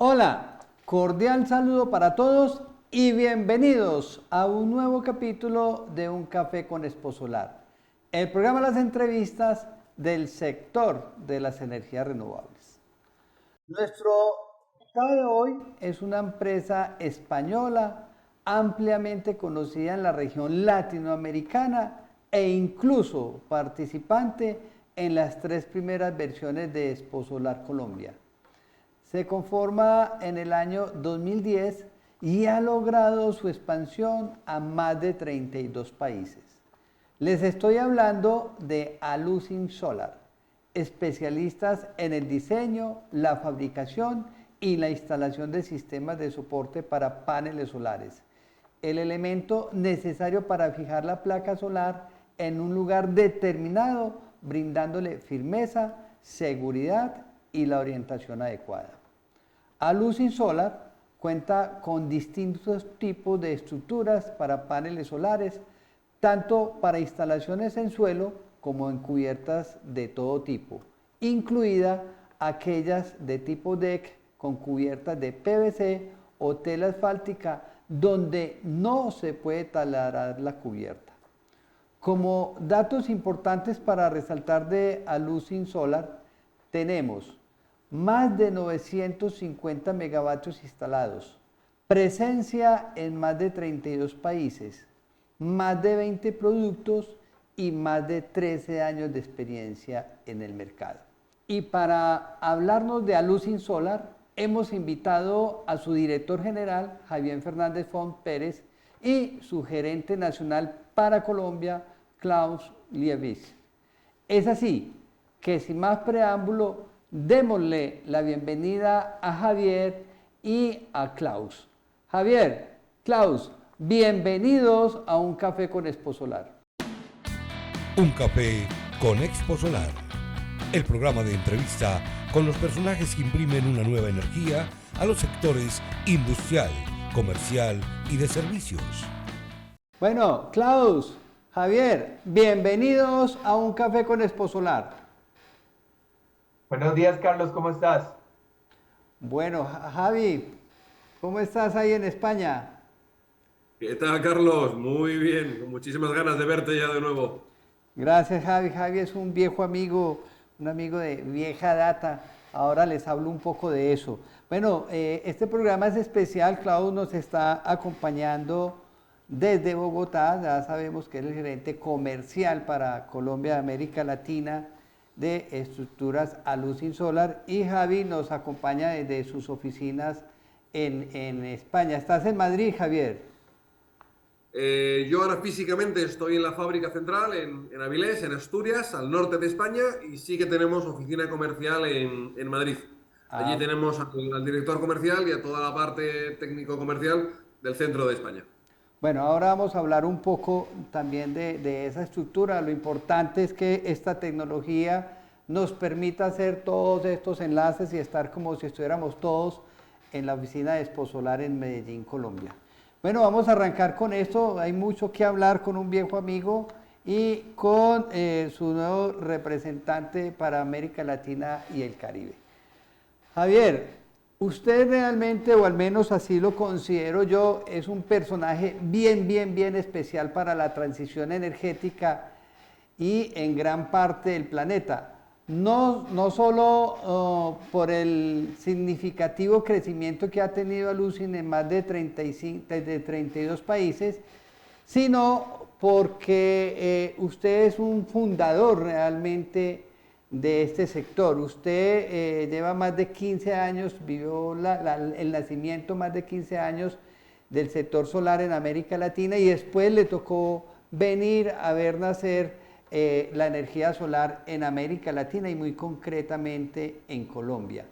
Hola, cordial saludo para todos y bienvenidos a un nuevo capítulo de Un Café con Exposolar, el programa de las entrevistas del sector de las energías renovables. Nuestro invitado de hoy es una empresa española ampliamente conocida en la región latinoamericana e incluso participante en las 3 primeras versiones de Exposolar Colombia. Se conforma en el año 2010 y ha logrado su expansión a más de 32 países. Les estoy hablando de Alucin Solar, especialistas en el diseño, la fabricación y la instalación de sistemas de soporte para paneles solares, el elemento necesario para fijar la placa solar en un lugar determinado, brindándole firmeza, seguridad y la orientación adecuada. Alucin Solar cuenta con distintos tipos de estructuras para paneles solares, tanto para instalaciones en suelo como en cubiertas de todo tipo, incluida aquellas de tipo deck con cubiertas de PVC o tela asfáltica donde no se puede taladrar la cubierta. Como datos importantes para resaltar de Alucin Solar, tenemos más de 950 megavatios instalados, presencia en más de 32 países, más de 20 productos y más de 13 años de experiencia en el mercado. Y para hablarnos de Alucin Solar, hemos invitado a su director general, Javier Fernández Font Pérez, y su gerente nacional para Colombia, Klaus Liebig. Es así que sin más preámbulo, démosle la bienvenida a Javier y a Klaus. Javier, Klaus, bienvenidos a Un Café con Exposolar. Un Café con Exposolar, el programa de entrevista con los personajes que imprimen una nueva energía a los sectores industrial, comercial y de servicios. Bueno, Klaus, Javier, bienvenidos a Un Café con Exposolar. Buenos días, Carlos, ¿cómo estás? Bueno, Javi, ¿cómo estás ahí en España? ¿Qué tal, Carlos? Muy bien, con muchísimas ganas de verte ya de nuevo. Gracias, Javi. Javi es un viejo amigo, un amigo de vieja data. Ahora les hablo un poco de eso. Bueno, este programa es especial. Klaus nos está acompañando desde Bogotá. Ya sabemos que es el gerente comercial para Colombia, América Latina, de estructuras Alucin Solar. Y Javi nos acompaña desde sus oficinas en España. ¿Estás en Madrid, Javier? Yo ahora físicamente estoy en la fábrica central en Avilés, en Asturias, al norte de España, y sí que tenemos oficina comercial en Madrid. Allí Ah, tenemos al director comercial y a toda la parte técnico-comercial del centro de España. bueno, ahora vamos a hablar un poco también de esa estructura. Lo importante es que esta tecnología nos permita hacer todos estos enlaces y estar como si estuviéramos todos en la oficina de Exposolar en Medellín, Colombia. Bueno, vamos a arrancar con esto. Hay mucho que hablar con un viejo amigo y con su nuevo representante para América Latina y el Caribe. Javier, usted realmente, o al menos así lo considero yo, es un personaje bien especial para la transición energética y en gran parte del planeta. No solo por el significativo crecimiento que ha tenido Alucin en más de 32 países, sino porque usted es un fundador realmente de este sector. Usted lleva más de 15 años, vivió el nacimiento más de 15 años del sector solar en América Latina y después le tocó venir a ver nacer la energía solar en América Latina y muy concretamente en Colombia.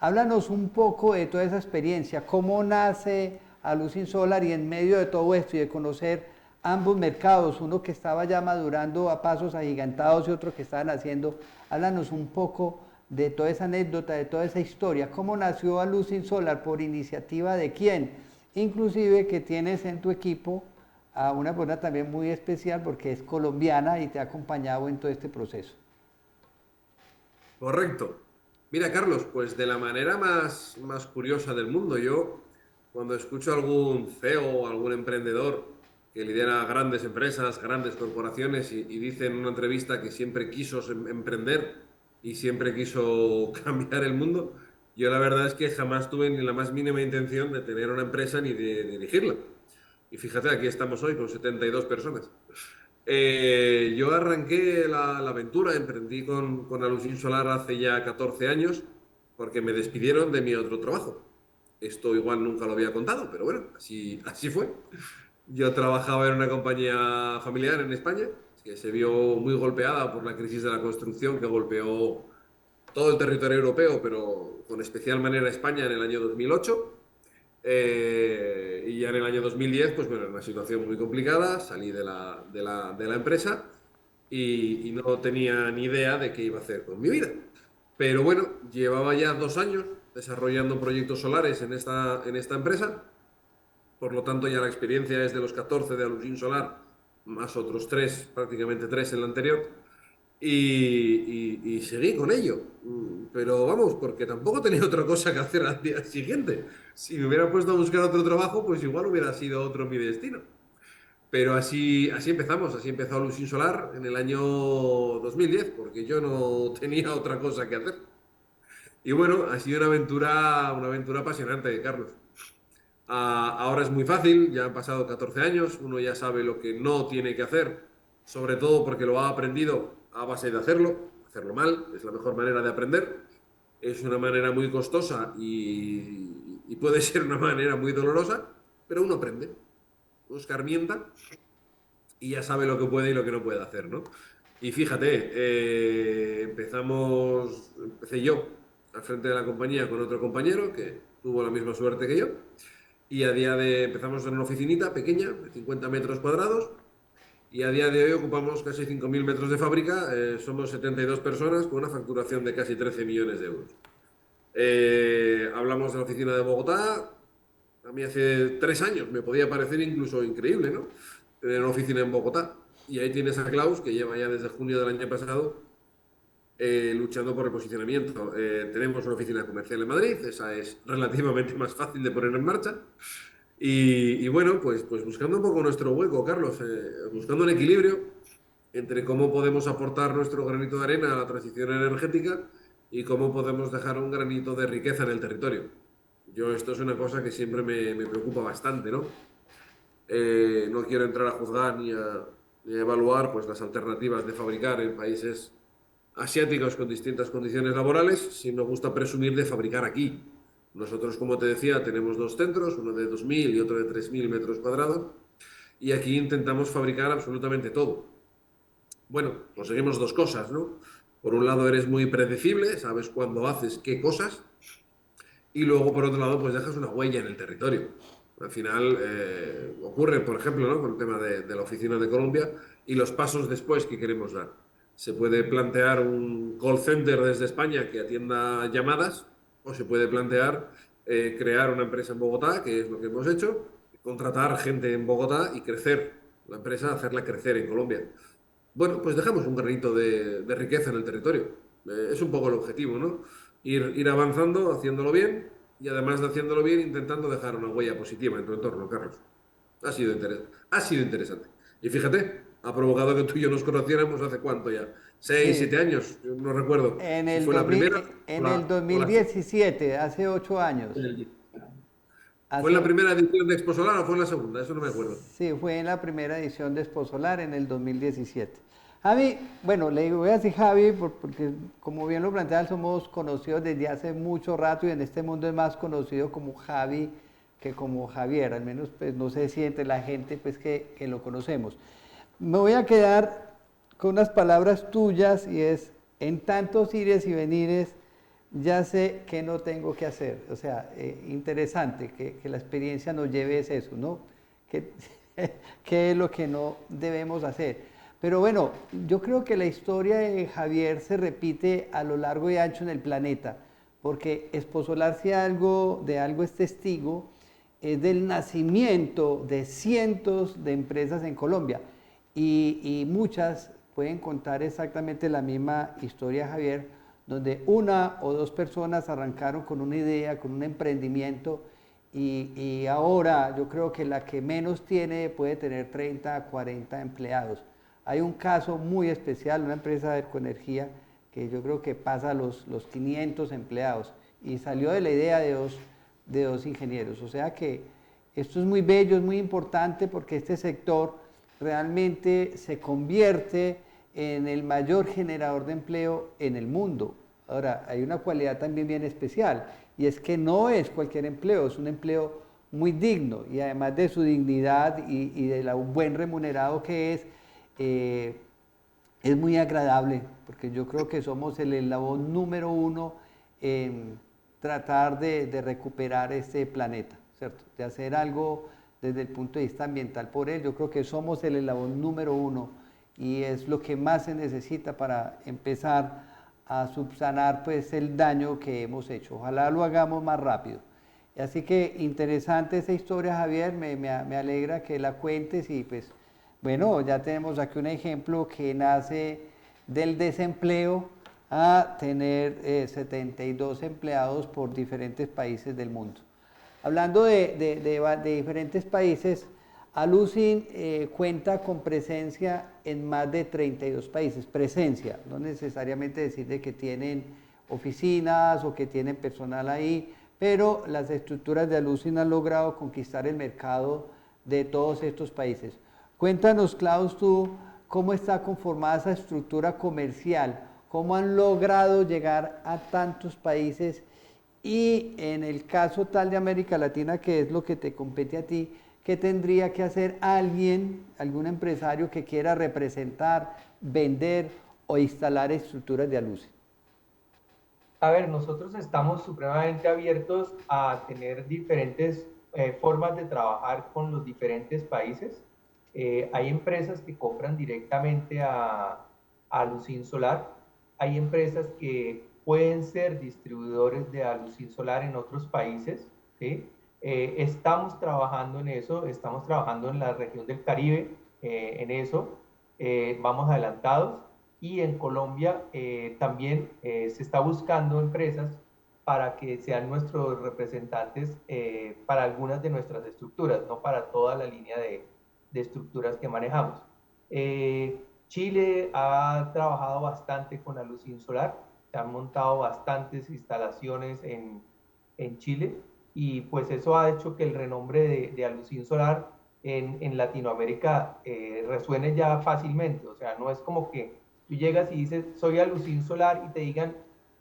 Háblanos un poco de toda esa experiencia, cómo nace Alucin Solar y en medio de todo esto y de conocer ambos mercados, uno que estaba ya madurando a pasos agigantados y otro que estaba naciendo. Háblanos un poco de toda esa anécdota, de toda esa historia, cómo nació Alucin Solar, por iniciativa de quién, inclusive que tienes en tu equipo a una persona también muy especial porque es colombiana y te ha acompañado en todo este proceso. Correcto. Mira, Carlos, pues de la manera más curiosa del mundo, yo cuando escucho a algún CEO o algún emprendedor que lidera grandes empresas, grandes corporaciones y dice en una entrevista que siempre quiso emprender y siempre quiso cambiar el mundo, yo la verdad es que jamás tuve ni la más mínima intención de tener una empresa ni de dirigirla. Y fíjate, aquí estamos hoy con 72 personas. Yo arranqué la aventura, emprendí con Alusin Solar hace ya 14 años porque me despidieron de mi otro trabajo. Esto igual nunca lo había contado, pero bueno, así fue. Yo trabajaba en una compañía familiar en España que se vio muy golpeada por la crisis de la construcción que golpeó todo el territorio europeo, pero con especial manera España en el año 2008. Y ya en el año 2010, pues bueno, una situación muy complicada, salí de la empresa y no tenía ni idea de qué iba a hacer con mi vida. Pero bueno, llevaba ya 2 años desarrollando proyectos solares en esta empresa, por lo tanto ya la experiencia es de los 14 de Alusin Solar, más otros 3, prácticamente 3 en la anterior, y seguí con ello. Pero vamos, porque tampoco tenía otra cosa que hacer al día siguiente. Si me hubiera puesto a buscar otro trabajo, pues igual hubiera sido otro mi destino. Pero así empezamos, así empezó Alusin Solar en el año 2010, porque yo no tenía otra cosa que hacer. Y bueno, ha sido una aventura apasionante, Carlos. Ahora es muy fácil, ya han pasado 14 años, uno ya sabe lo que no tiene que hacer, sobre todo porque lo ha aprendido a base de hacerlo mal, es la mejor manera de aprender, es una manera muy costosa y puede ser una manera muy dolorosa, pero uno aprende, uno escarmienta y ya sabe lo que puede y lo que no puede hacer, ¿no? Y fíjate, empecé yo al frente de la compañía con otro compañero que tuvo la misma suerte que yo. Y empezamos en una oficinita pequeña, de 50 metros cuadrados, y a día de hoy ocupamos casi 5.000 metros de fábrica, somos 72 personas con una facturación de casi 13 millones de euros. Hablamos de la oficina de Bogotá, a mí hace 3 años me podía parecer incluso increíble, ¿no? Tener una oficina en Bogotá. Y ahí tienes a Klaus, que lleva ya desde junio del año pasado luchando por el posicionamiento. Tenemos una oficina comercial en Madrid, esa es relativamente más fácil de poner en marcha. Y bueno, pues buscando un poco nuestro hueco, Carlos, buscando un equilibrio entre cómo podemos aportar nuestro granito de arena a la transición energética y cómo podemos dejar un granito de riqueza en el territorio. Esto es una cosa que siempre me preocupa bastante, ¿no? No quiero entrar a juzgar ni a evaluar pues, las alternativas de fabricar en países asiáticos con distintas condiciones laborales, si nos gusta presumir de fabricar aquí. Nosotros, como te decía, tenemos 2 centros, uno de 2.000 y otro de 3.000 metros cuadrados, y aquí intentamos fabricar absolutamente todo. Bueno, conseguimos 2 cosas, ¿no? Por un lado eres muy predecible, sabes cuándo haces qué cosas, y luego por otro lado pues dejas una huella en el territorio. Al final ocurre, por ejemplo, ¿no? Con el tema de la oficina de Colombia y los pasos después que queremos dar. Se puede plantear un call center desde España que atienda llamadas o se puede plantear crear una empresa en Bogotá, que es lo que hemos hecho, contratar gente en Bogotá y crecer la empresa, hacerla crecer en Colombia. Bueno, pues dejamos un granito de riqueza en el territorio. Es un poco el objetivo, ¿no? Ir avanzando, haciéndolo bien y además de haciéndolo bien, intentando dejar una huella positiva en tu entorno, Carlos. Ha sido interesante. Y fíjate, ha provocado que tú y yo nos conociéramos hace cuánto ya. 6, Sí. 7 años, yo no recuerdo. En Si el, fue la 2000 primera. en el 2017, hace 8 años. ¿Fue en la Hace- primera edición de Expo Solar o fue en la segunda? Eso no me acuerdo. Sí, fue en la primera edición de Expo Solar en el 2017. Javi, bueno, le voy a decir Javi porque como bien lo plantea, somos conocidos desde hace mucho rato y en este mundo es más conocido como Javi que como Javier, al menos pues no se siente la gente pues que lo conocemos. Me voy a quedar con unas palabras tuyas y es, en tantos ires y venires, ya sé que no tengo que hacer. O sea, interesante que la experiencia nos lleve a eso, ¿no? ¿Qué es lo que no debemos hacer? Pero bueno, yo creo que la historia de Javier se repite a lo largo y ancho en el planeta, porque Expo Solar, si de algo es testigo, es del nacimiento de cientos de empresas en Colombia y muchas pueden contar exactamente la misma historia, Javier, donde una o dos personas arrancaron con una idea, con un emprendimiento, y ahora yo creo que la que menos tiene puede tener 30, 40 empleados. Hay un caso muy especial, una empresa de ecoenergía que yo creo que pasa los 500 empleados y salió de la idea de dos ingenieros. O sea que esto es muy bello, es muy importante porque este sector realmente se convierte en el mayor generador de empleo en el mundo. Ahora, hay una cualidad también bien especial y es que no es cualquier empleo, es un empleo muy digno y además de su dignidad y de lo buen remunerado que es muy agradable porque yo creo que somos el eslabón número uno en tratar de recuperar este planeta, ¿cierto? De hacer algo desde el punto de vista ambiental por él. Yo creo que somos el eslabón número uno y es lo que más se necesita para empezar a subsanar pues el daño que hemos hecho. Ojalá lo hagamos más rápido. Así que interesante esa historia, Javier, me alegra que la cuentes y pues bueno, ya tenemos aquí un ejemplo que nace del desempleo a tener 72 empleados por diferentes países del mundo. Hablando de diferentes países, Alucin cuenta con presencia en más de 32 países. Presencia, no necesariamente decir de que tienen oficinas o que tienen personal ahí, pero las estructuras de Alucin han logrado conquistar el mercado de todos estos países. Cuéntanos, Klaus, tú, cómo está conformada esa estructura comercial, cómo han logrado llegar a tantos países y en el caso tal de América Latina, que es lo que te compete a ti, ¿qué tendría que hacer alguien, algún empresario que quiera representar, vender o instalar estructuras de Alucin? A ver, nosotros estamos supremamente abiertos a tener diferentes formas de trabajar con los diferentes países. Hay empresas que compran directamente a Alucin Solar. Hay empresas que pueden ser distribuidores de Alucin Solar en otros países, ¿sí? Estamos trabajando en eso, estamos trabajando en la región del Caribe, en eso, vamos adelantados. Y en Colombia también se está buscando empresas para que sean nuestros representantes para algunas de nuestras estructuras, no para toda la línea de estructuras que manejamos. Chile ha trabajado bastante con Alucin Solar, se han montado bastantes instalaciones en Chile y pues eso ha hecho que el renombre de Alucin Solar en Latinoamérica resuene ya fácilmente. O sea, no es como que tú llegas y dices, soy Alucin Solar y te digan,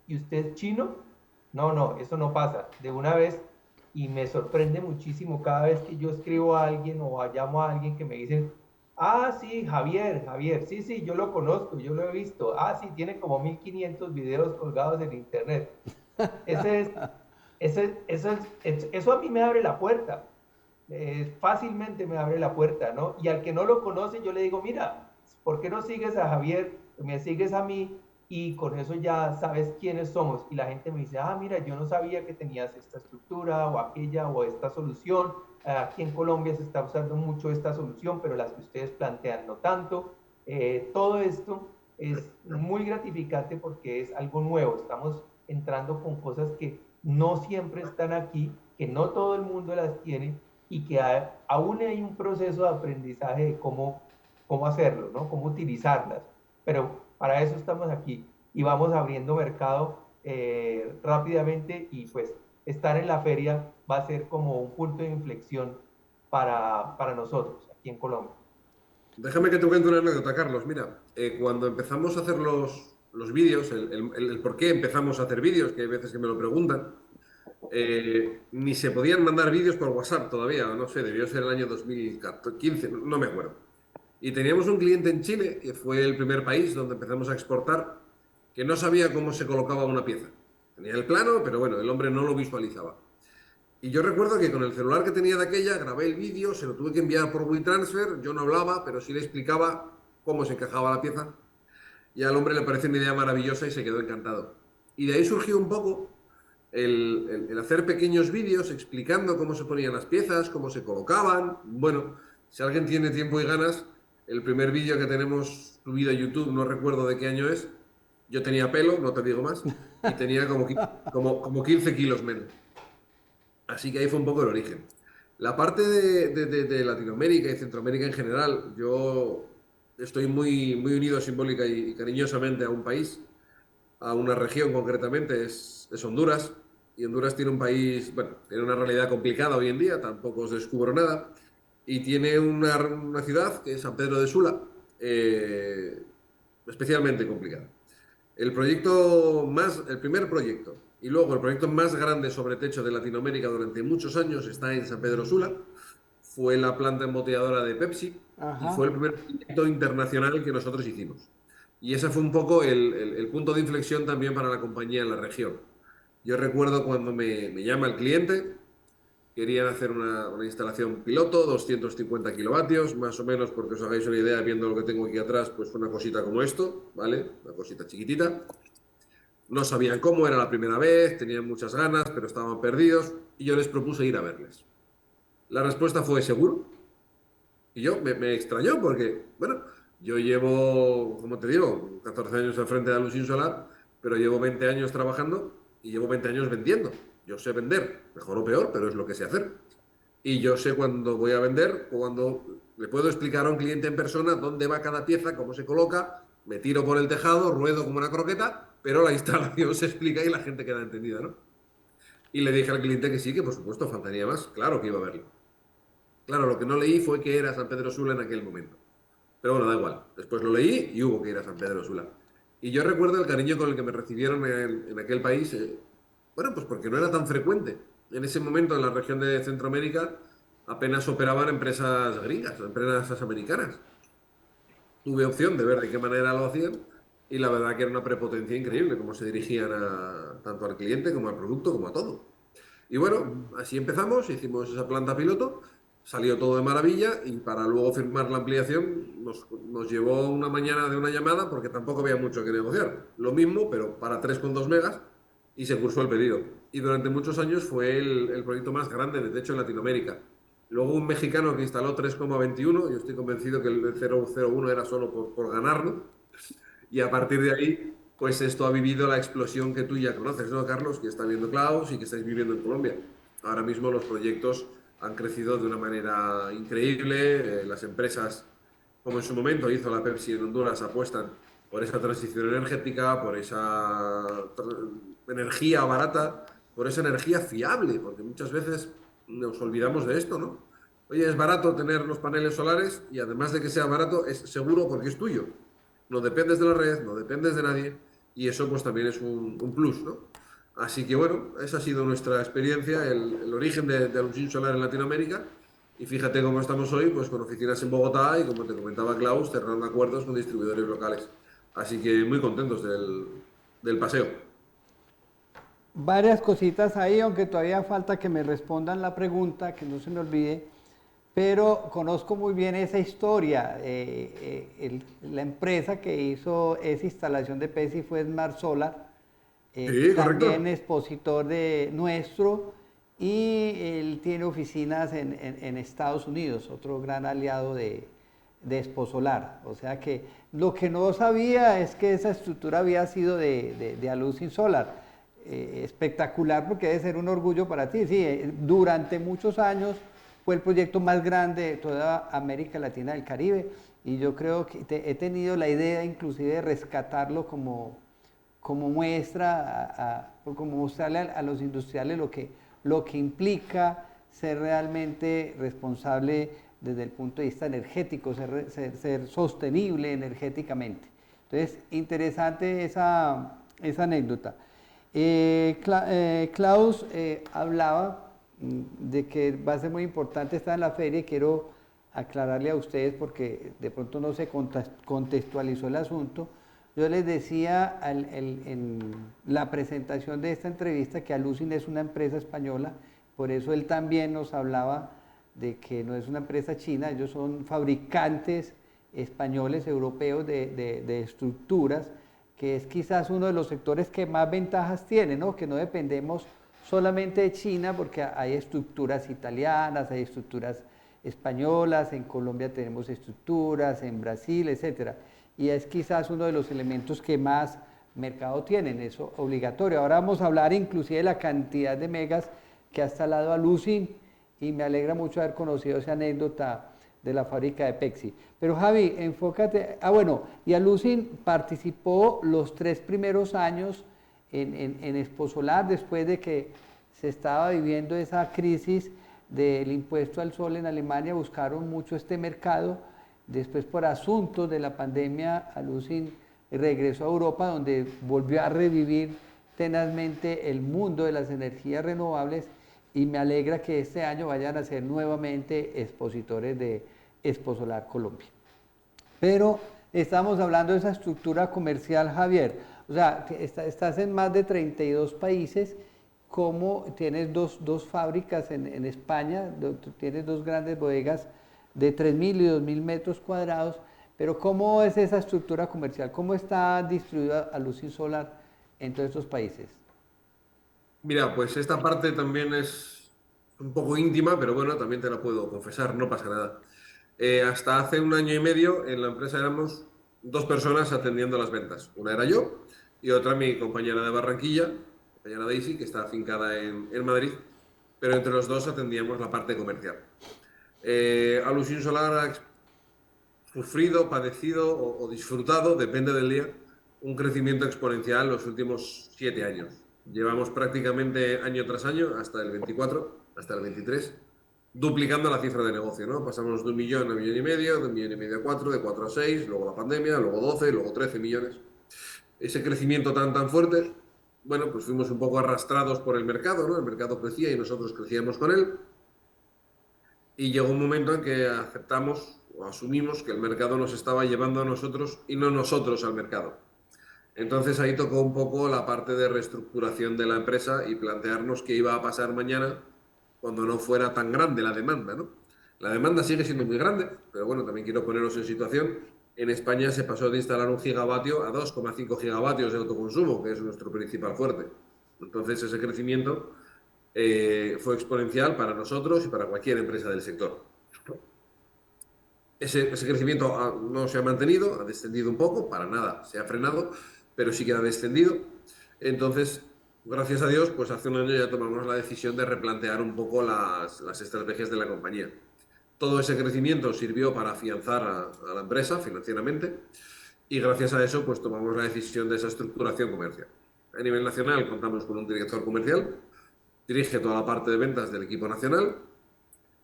¿y usted es chino? No, eso no pasa. De una vez, y me sorprende muchísimo cada vez que yo escribo a alguien o llamo a alguien que me dicen, ah, sí, Javier, sí, yo lo conozco, yo lo he visto. Ah, sí, tiene como 1500 videos colgados en internet. Eso a mí me abre la puerta. Fácilmente me abre la puerta, ¿no? Y al que no lo conoce, yo le digo, mira, ¿por qué no sigues a Javier? Me sigues a mí y con eso ya sabes quiénes somos. Y la gente me dice, ah, mira, yo no sabía que tenías esta estructura o aquella o esta solución. Aquí en Colombia se está usando mucho esta solución, pero las que ustedes plantean no tanto. Todo esto es muy gratificante porque es algo nuevo. Estamos entrando con cosas que no siempre están aquí, que no todo el mundo las tiene y que aún hay un proceso de aprendizaje de cómo hacerlo, ¿no? Cómo utilizarlas. Pero para eso estamos aquí y vamos abriendo mercado rápidamente y pues estar en la feria va a ser como un punto de inflexión para nosotros aquí en Colombia. Déjame que te cuente una anécdota, Carlos. Mira, cuando empezamos a hacer los vídeos, el por qué empezamos a hacer vídeos, que hay veces que me lo preguntan, ni se podían mandar vídeos por WhatsApp todavía, no sé, debió ser el año 2015, no me acuerdo. Y teníamos un cliente en Chile, que fue el primer país donde empezamos a exportar, que no sabía cómo se colocaba una pieza. Tenía el plano, pero bueno, el hombre no lo visualizaba. Y yo recuerdo que con el celular que tenía de aquella, grabé el vídeo, se lo tuve que enviar por WeTransfer, yo no hablaba, pero sí le explicaba cómo se encajaba la pieza. Y al hombre le pareció una idea maravillosa y se quedó encantado. Y de ahí surgió un poco el hacer pequeños vídeos explicando cómo se ponían las piezas, cómo se colocaban. Bueno, si alguien tiene tiempo y ganas, el primer vídeo que tenemos subido a YouTube, no recuerdo de qué año es, Yo tenía pelo, no te digo más, y tenía como 15 kilos menos. Así que ahí fue un poco el origen. La parte de Latinoamérica y Centroamérica en general, yo estoy muy unido simbólica y cariñosamente a un país, a una región concretamente, es Honduras. Y Honduras tiene un país, bueno, tiene una realidad complicada hoy en día, tampoco os descubro nada, y tiene una ciudad que es San Pedro de Sula, eh, especialmente complicada. El primer proyecto y luego el proyecto más grande sobre techo de Latinoamérica durante muchos años está en San Pedro Sula. Fue la planta embotelladora de Pepsi y fue Ajá. el primer proyecto internacional que nosotros hicimos. Y ese fue un poco el punto de inflexión también para la compañía en la región. Yo recuerdo cuando me llama el cliente, querían hacer una instalación piloto, 250 kilovatios, más o menos, porque os hagáis una idea, viendo lo que tengo aquí atrás, pues una cosita como esto, ¿vale? Una cosita chiquitita. No sabían cómo, era la primera vez, tenían muchas ganas, pero estaban perdidos, y yo les propuse ir a verles. La respuesta fue seguro, y yo me extrañó porque, bueno, yo llevo, como te digo, 14 años al frente de Alusin Solar, pero llevo 20 años trabajando y llevo 20 años vendiendo. Yo sé vender, mejor o peor, pero es lo que sé hacer. Y yo sé cuándo voy a vender o cuando le puedo explicar a un cliente en persona dónde va cada pieza, cómo se coloca, me tiro por el tejado, ruedo como una croqueta, pero la instalación se explica y la gente queda entendida, ¿no? Y le dije al cliente que sí, que por supuesto faltaría más, claro que iba a verlo. Claro, lo que no leí fue que era San Pedro Sula en aquel momento. Pero bueno, da igual. Después lo leí y hubo que ir a San Pedro Sula. Y yo recuerdo el cariño con el que me recibieron en aquel país. Bueno, pues porque no era tan frecuente. En ese momento, en la región de Centroamérica, apenas operaban empresas gringas, empresas americanas. Tuve opción de ver de qué manera lo hacían y la verdad que era una prepotencia increíble cómo se dirigían tanto al cliente como al producto como a todo. Y bueno, así empezamos, hicimos esa planta piloto, salió todo de maravilla y para luego firmar la ampliación nos llevó una mañana de una llamada porque tampoco había mucho que negociar. Lo mismo, pero para 3,2 megas y se cursó el pedido. Y durante muchos años fue el proyecto más grande de techo en Latinoamérica. Luego un mexicano que instaló 3,21, yo estoy convencido que el 0,01 era solo por ganarlo. Y a partir de ahí, pues esto ha vivido la explosión que tú ya conoces, ¿no, Carlos? Que está viendo Klaus y que estáis viviendo en Colombia. Ahora mismo los proyectos han crecido de una manera increíble. Las empresas, como en su momento hizo la Pepsi en Honduras, apuestan por esa transición energética, por esa energía barata, por esa energía fiable, porque muchas veces nos olvidamos de esto, ¿no? Oye, es barato tener los paneles solares y además de que sea barato, es seguro porque es tuyo. No dependes de la red, no dependes de nadie y eso pues también es un plus, ¿no? Así que bueno, esa ha sido nuestra experiencia, el origen de Alusin Solar en Latinoamérica y fíjate cómo estamos hoy, pues con oficinas en Bogotá y como te comentaba Klaus, cerrando acuerdos con distribuidores locales. Así que muy contentos del paseo. Varias cositas ahí, aunque todavía falta que me respondan la pregunta, que no se me olvide, pero conozco muy bien esa historia. La empresa que hizo esa instalación de PESI fue Smart Solar, Sí, también correcto. expositor de nuestro, y él tiene oficinas en Estados Unidos, otro gran aliado de Exposolar. O sea que lo que no sabía es que esa estructura había sido de Alusin Solar. Espectacular porque debe ser un orgullo para ti. Sí, durante muchos años fue el proyecto más grande de toda América Latina y el Caribe y yo creo que he tenido la idea inclusive de rescatarlo como muestra, como mostrarle a los industriales lo que implica ser realmente responsable desde el punto de vista energético, ser sostenible energéticamente. Entonces, interesante esa anécdota. Klaus hablaba de que va a ser muy importante estar en la feria y quiero aclararle a ustedes porque de pronto no se contextualizó el asunto. Yo les decía en la presentación de esta entrevista que Alusin es una empresa española, por eso él también nos hablaba de que no es una empresa china, ellos son fabricantes españoles, europeos de estructuras, que es quizás uno de los sectores que más ventajas tiene, ¿no? Que no dependemos solamente de China, porque hay estructuras italianas, hay estructuras españolas, en Colombia tenemos estructuras, en Brasil, etcétera. Y es quizás uno de los elementos que más mercado tienen, eso obligatorio. Ahora vamos a hablar inclusive de la cantidad de megas que ha instalado Alusin y me alegra mucho haber conocido esa anécdota de la fábrica de Pepsi. Pero Javi, enfócate, bueno, y Alusin participó los 3 primeros años en Exposolar después de que se estaba viviendo esa crisis del impuesto al sol en Alemania, buscaron mucho este mercado. Después, por asuntos de la pandemia, Alusin regresó a Europa, donde volvió a revivir tenazmente el mundo de las energías renovables, y me alegra que este año vayan a ser nuevamente expositores de Exposolar Colombia. Pero estamos hablando de esa estructura comercial, Javier. O sea, estás en más de 32 países. ¿Cómo tienes dos fábricas en España? Tienes 2 grandes bodegas de 3.000 y 2.000 metros cuadrados. Pero ¿cómo es esa estructura comercial? ¿Cómo está distribuida Alusin Solar en todos estos países? Mira, pues esta parte también es un poco íntima, pero bueno, también te la puedo confesar, no pasa nada. Hasta hace 1 año y medio en la empresa éramos 2 personas atendiendo las ventas. Una era yo y otra mi compañera de Barranquilla, compañera Daisy, que está afincada en Madrid, pero entre los 2 atendíamos la parte comercial. Alusin Solar ha sufrido, padecido o disfrutado, depende del día, un crecimiento exponencial los últimos 7 años. Llevamos prácticamente año tras año, hasta el 24, hasta el 23, duplicando la cifra de negocio, ¿no? Pasamos de 1 millón a 1,5 millones, de 1,5 millones a 4, de 4 a 6, luego la pandemia, luego 12, luego 13 millones. Ese crecimiento tan fuerte, bueno, pues fuimos un poco arrastrados por el mercado, ¿no? El mercado crecía y nosotros crecíamos con él. Y llegó un momento en que aceptamos o asumimos que el mercado nos estaba llevando a nosotros y no nosotros al mercado. Entonces ahí tocó un poco la parte de reestructuración de la empresa y plantearnos qué iba a pasar mañana cuando no fuera tan grande la demanda, ¿no? La demanda sigue siendo muy grande, pero bueno, también quiero poneros en situación. En España se pasó de instalar 1 gigavatio a 2,5 gigavatios de autoconsumo, que es nuestro principal fuerte. Entonces ese crecimiento fue exponencial para nosotros y para cualquier empresa del sector. Ese crecimiento no se ha mantenido, ha descendido un poco, para nada, se ha frenado, pero sí que ha descendido. Entonces, gracias a Dios, pues hace 1 año ya tomamos la decisión de replantear un poco las estrategias de la compañía. Todo ese crecimiento sirvió para afianzar a la empresa financieramente y gracias a eso pues tomamos la decisión de esa estructuración comercial. A nivel nacional contamos con un director comercial, dirige toda la parte de ventas del equipo nacional.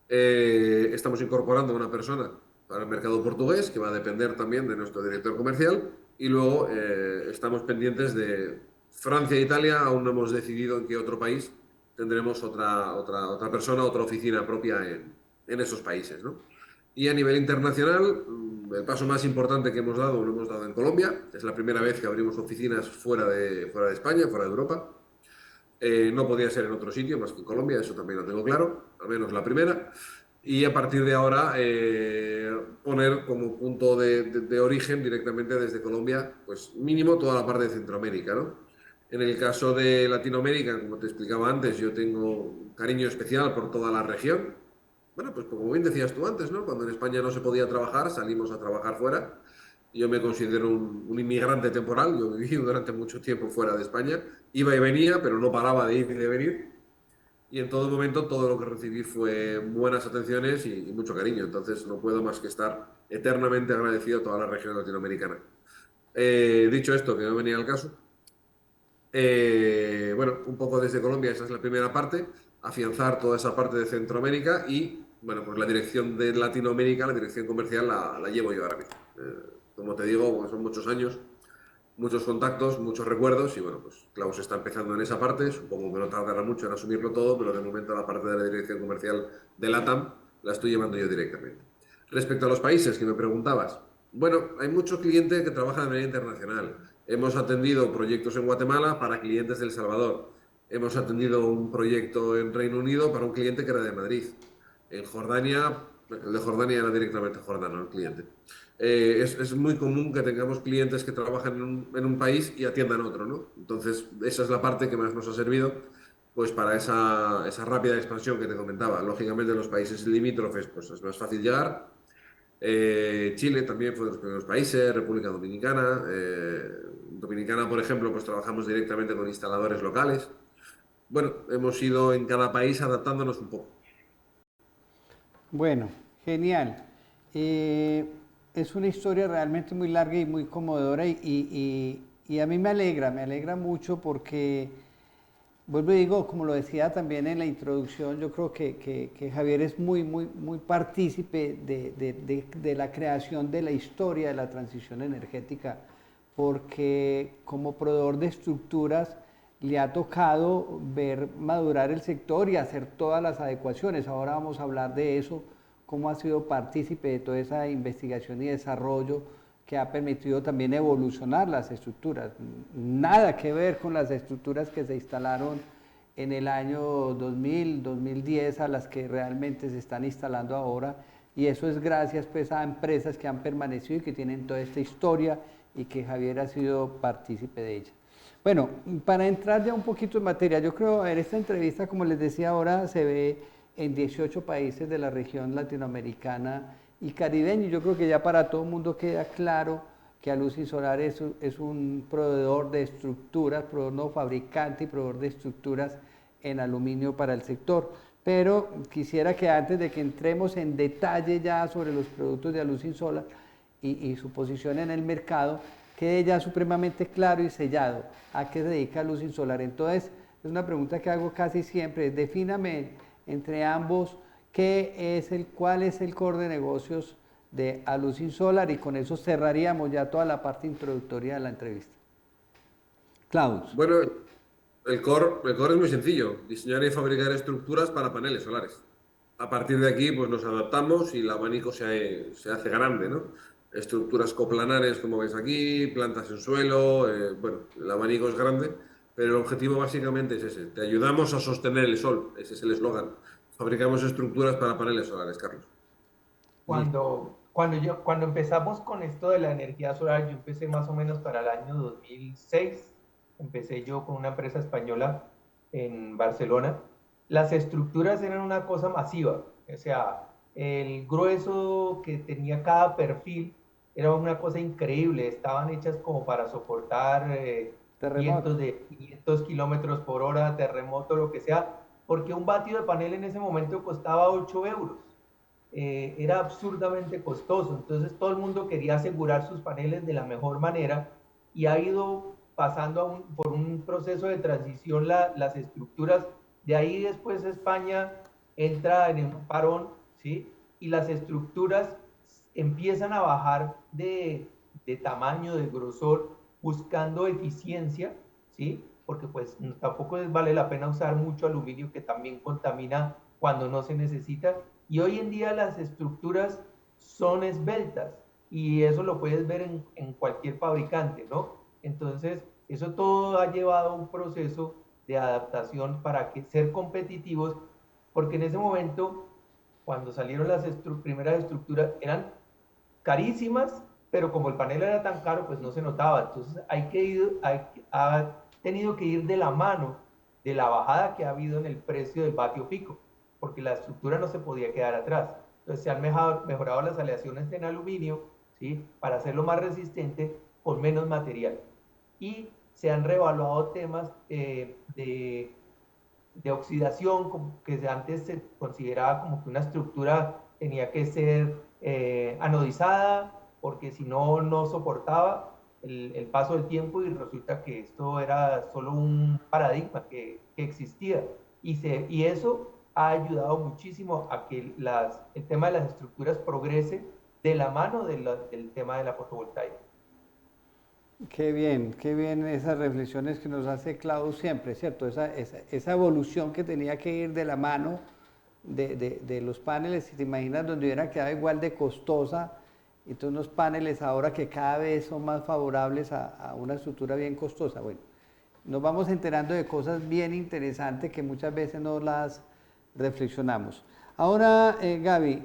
Estamos incorporando a una persona para el mercado portugués que va a depender también de nuestro director comercial y luego estamos pendientes de Francia e Italia. Aún no hemos decidido en qué otro país tendremos otra persona, otra oficina propia en esos países, ¿no? Y a nivel internacional, el paso más importante que hemos dado lo hemos dado en Colombia. Es la primera vez que abrimos oficinas fuera de España, fuera de Europa. No podía ser en otro sitio más que en Colombia, eso también lo tengo claro, al menos la primera. Y a partir de ahora poner como punto de origen directamente desde Colombia, pues mínimo toda la parte de Centroamérica, ¿no? En el caso de Latinoamérica, como te explicaba antes, yo tengo un cariño especial por toda la región. Bueno, pues como bien decías tú antes, ¿no? Cuando en España no se podía trabajar, salimos a trabajar fuera. Yo me considero un inmigrante temporal. Yo viví durante mucho tiempo fuera de España. Iba y venía, pero no paraba de ir y de venir. Y en todo momento todo lo que recibí fue buenas atenciones y mucho cariño. Entonces no puedo más que estar eternamente agradecido a toda la región latinoamericana. Dicho esto, que no venía al caso, bueno, un poco desde Colombia, esa es la primera parte, afianzar toda esa parte de Centroamérica y, bueno, pues la dirección de Latinoamérica, la dirección comercial la llevo yo ahora mismo. Como te digo, pues son muchos años, muchos contactos, muchos recuerdos y, bueno, pues Klaus está empezando en esa parte, supongo que no tardará mucho en asumirlo todo, pero de momento la parte de la dirección comercial de LATAM la estoy llevando yo directamente. Respecto a los países que me preguntabas, bueno, hay muchos clientes que trabajan de manera internacional. Hemos atendido proyectos en Guatemala para clientes de El Salvador. Hemos atendido un proyecto en Reino Unido para un cliente que era de Madrid. En Jordania, el de Jordania era directamente jordano el cliente. Es muy común que tengamos clientes que trabajan en un país y atiendan otro, ¿no? Entonces, esa es la parte que más nos ha servido pues para esa rápida expansión que te comentaba. Lógicamente, en los países limítrofes pues es más fácil llegar. Chile también fue de los primeros países, República Dominicana, En Dominicana, por ejemplo, pues trabajamos directamente con instaladores locales. Bueno, hemos ido en cada país adaptándonos un poco. Bueno, genial. Es una historia realmente muy larga y muy conmovedora y a mí me alegra mucho porque, vuelvo y digo, como lo decía también en la introducción, yo creo que Javier es muy partícipe de la creación de la historia de la transición energética, porque como proveedor de estructuras le ha tocado ver madurar el sector y hacer todas las adecuaciones. Ahora vamos a hablar de eso, cómo ha sido partícipe de toda esa investigación y desarrollo que ha permitido también evolucionar las estructuras. Nada que ver con las estructuras que se instalaron en el año 2000, 2010 a las que realmente se están instalando ahora, y eso es gracias pues a empresas que han permanecido y que tienen toda esta historia y que Javier ha sido partícipe de ella. Bueno, para entrar ya un poquito en materia, yo creo en esta entrevista, como les decía ahora, se ve en 18 países de la región latinoamericana y caribeña. Yo creo que ya para todo el mundo queda claro que Aluzinsolar es un proveedor de estructuras, proveedor no fabricante y proveedor de estructuras en aluminio para el sector. Pero quisiera que antes de que entremos en detalle ya sobre los productos de Aluzinsolar y su posición en el mercado, quede ya supremamente claro y sellado a qué se dedica Aluzinsolar. Entonces, es una pregunta que hago casi siempre, defíname entre ambos cuál es el core de negocios de Aluzinsolar, y con eso cerraríamos ya toda la parte introductoria de la entrevista. Klaus. Bueno, el core es muy sencillo, diseñar y fabricar estructuras para paneles solares. A partir de aquí, pues nos adaptamos y el abanico se hace grande, ¿no? Estructuras coplanares, como ves aquí, plantas en suelo, bueno, el abanico es grande, pero el objetivo básicamente es ese, te ayudamos a sostener el sol, ese es el eslogan. Fabricamos estructuras para paneles solares, Carlos. Cuando empezamos con esto de la energía solar, yo empecé más o menos para el año 2006, empecé yo con una empresa española en Barcelona. Las estructuras eran una cosa masiva, o sea, el grueso que tenía cada perfil era una cosa increíble, estaban hechas como para soportar vientos de 500 kilómetros por hora, terremoto, lo que sea, porque un vatio de panel en ese momento costaba 8 euros. Era absurdamente costoso, entonces todo el mundo quería asegurar sus paneles de la mejor manera y ha ido pasando por un proceso de transición las estructuras. De ahí después España entra en un parón, ¿sí? Y las estructuras empiezan a bajar de tamaño, de grosor, buscando eficiencia, ¿sí? Porque pues tampoco vale la pena usar mucho aluminio, que también contamina cuando no se necesita. Y hoy en día las estructuras son esbeltas y eso lo puedes ver en cualquier fabricante, ¿no? Entonces, eso todo ha llevado a un proceso de adaptación para ser competitivos, porque en ese momento, cuando salieron las primeras estructuras, eran carísimas, pero como el panel era tan caro, pues no se notaba. Entonces, ha tenido que ir de la mano de la bajada que ha habido en el precio del vatio pico, porque la estructura no se podía quedar atrás. Entonces se han mejorado las aleaciones en aluminio, ¿sí? Para hacerlo más resistente con menos material. Y se han reevaluado temas de oxidación, que antes se consideraba como que una estructura tenía que ser anodizada, porque si no, no soportaba el paso del tiempo, y resulta que esto era solo un paradigma que existía. Y eso ha ayudado muchísimo a que el tema de las estructuras progrese de la mano del tema de la fotovoltaica. Qué bien esas reflexiones que nos hace Klaus siempre, ¿cierto? Esa evolución que tenía que ir de la mano de los paneles. Si te imaginas, donde hubiera quedado igual de costosa, y todos unos paneles ahora que cada vez son más favorables a una estructura bien costosa. Bueno, nos vamos enterando de cosas bien interesantes que muchas veces no las reflexionamos. Ahora, Javi,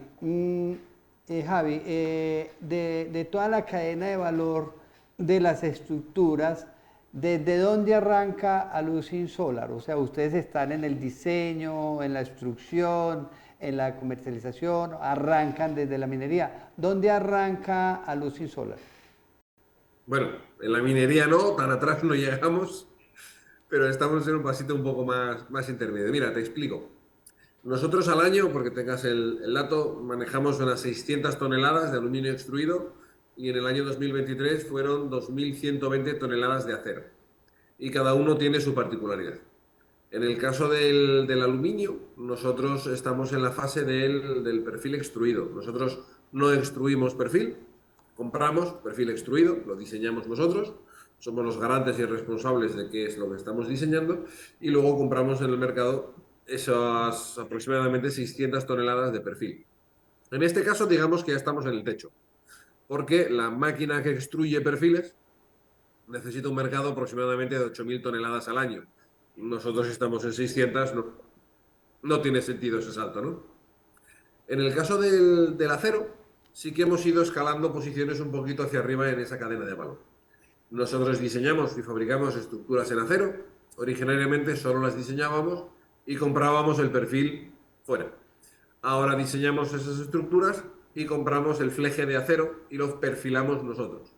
de toda la cadena de valor de las estructuras, ¿desde dónde arranca Aluzinsolar? O sea, ustedes están en el diseño, en la instrucción, en la comercialización, arrancan desde la minería. ¿Dónde arranca Aluzinsolar? Bueno, en la minería no, tan atrás no llegamos, pero estamos en un pasito un poco más intermedio. Mira, te explico. Nosotros al año, porque tengas el dato, manejamos unas 600 toneladas de aluminio extruido y en el año 2023 fueron 2.120 toneladas de acero. Y cada uno tiene su particularidad. En el caso del aluminio, nosotros estamos en la fase del perfil extruido. Nosotros no extruimos perfil, compramos perfil extruido, lo diseñamos nosotros, somos los garantes y responsables de qué es lo que estamos diseñando y luego compramos en el mercado esas aproximadamente 600 toneladas de perfil. En este caso, digamos que ya estamos en el techo, porque la máquina que extruye perfiles necesita un mercado aproximadamente de 8.000 toneladas al año. Nosotros estamos en 600, no tiene sentido ese salto, ¿no? En el caso del acero, sí que hemos ido escalando posiciones un poquito hacia arriba en esa cadena de valor. Nosotros diseñamos y fabricamos estructuras en acero. Originariamente solo las diseñábamos y comprábamos el perfil fuera. Ahora diseñamos esas estructuras y compramos el fleje de acero y lo perfilamos nosotros.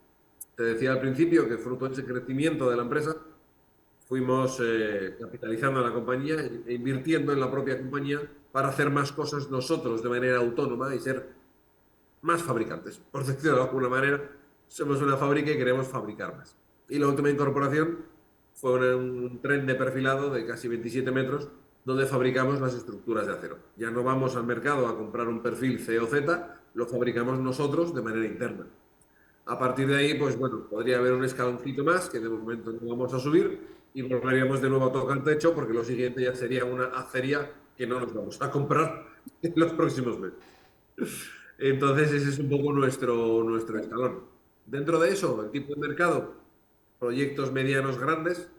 Te decía al principio que fruto de ese crecimiento de la empresa fuimos capitalizando la compañía e invirtiendo en la propia compañía para hacer más cosas nosotros de manera autónoma y ser más fabricantes. Por decirlo de alguna manera, somos una fábrica y queremos fabricar más. Y la última incorporación fue un tren de perfilado de casi 27 metros donde fabricamos las estructuras de acero. Ya no vamos al mercado a comprar un perfil C o Z, lo fabricamos nosotros de manera interna. A partir de ahí, pues bueno, podría haber un escaloncito más que de momento no vamos a subir y volveríamos de nuevo a tocar el techo porque lo siguiente ya sería una acería que no nos vamos a comprar en los próximos meses. Entonces ese es un poco nuestro escalón. Dentro de eso, el tipo de mercado, proyectos medianos grandes,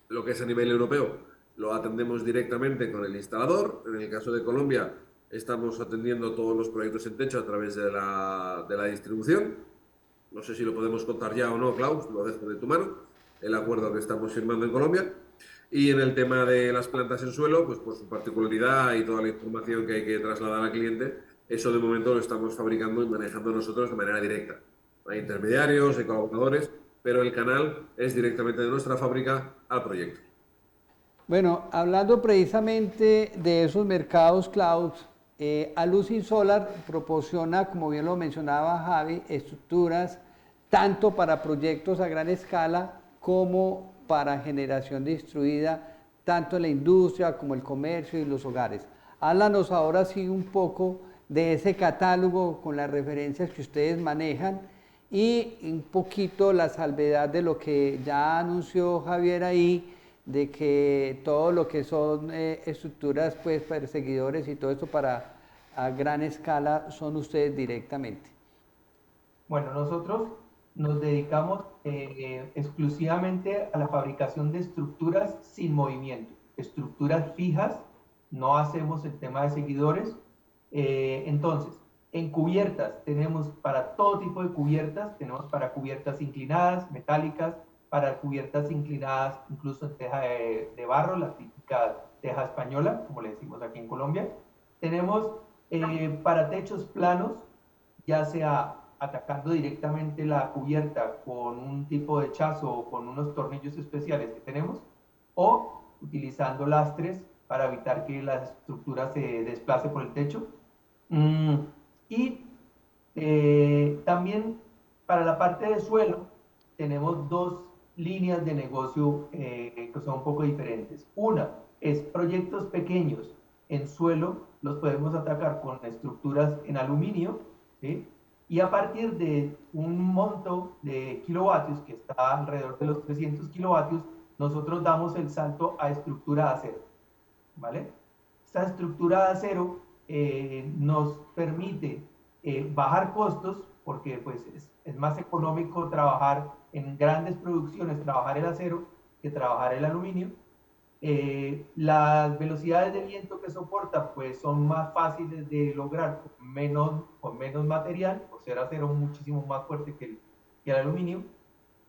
lo que es a nivel europeo, lo atendemos directamente con el instalador. En el caso de Colombia, estamos atendiendo todos los proyectos en techo a través de la distribución. No sé si lo podemos contar ya o no, Klaus, lo dejo de tu mano, el acuerdo que estamos firmando en Colombia. Y en el tema de las plantas en suelo, pues por su particularidad y toda la información que hay que trasladar al cliente, eso de momento lo estamos fabricando y manejando nosotros de manera directa. Hay intermediarios, hay colaboradores, pero el canal es directamente de nuestra fábrica al proyecto. Bueno, hablando precisamente de esos mercados, Klaus, Alucin Solar proporciona, como bien lo mencionaba Javi, estructuras tanto para proyectos a gran escala como para generación distribuida, tanto en la industria como el comercio y los hogares. Háblanos ahora sí un poco de ese catálogo con las referencias que ustedes manejan y un poquito la salvedad de lo que ya anunció Javier ahí, de que todo lo que son estructuras pues perseguidores y todo esto para a gran escala son ustedes directamente. Bueno, nosotros nos dedicamos exclusivamente a la fabricación de estructuras sin movimiento, estructuras fijas, no hacemos el tema de seguidores. Entonces, en cubiertas tenemos para todo tipo de cubiertas, tenemos para cubiertas inclinadas, metálicas, para cubiertas inclinadas incluso en teja de barro, la típica teja española, como le decimos aquí en Colombia. Tenemos para techos planos, ya sea atacando directamente la cubierta con un tipo de chazo o con unos tornillos especiales que tenemos, o utilizando lastres para evitar que la estructura se desplace por el techo. Y también para la parte de suelo tenemos dos líneas de negocio que son un poco diferentes. Una es proyectos pequeños en suelo, los podemos atacar con estructuras en aluminio, ¿sí? Y a partir de un monto de kilovatios que está alrededor de los 300 kilovatios, nosotros damos el salto a estructura de acero, ¿vale? Esta estructura de acero nos permite bajar costos porque pues es más económico trabajar en grandes producciones, trabajar el acero que trabajar el aluminio. Las velocidades de viento que soporta pues son más fáciles de lograr con menos material, por ser acero muchísimo más fuerte que el aluminio.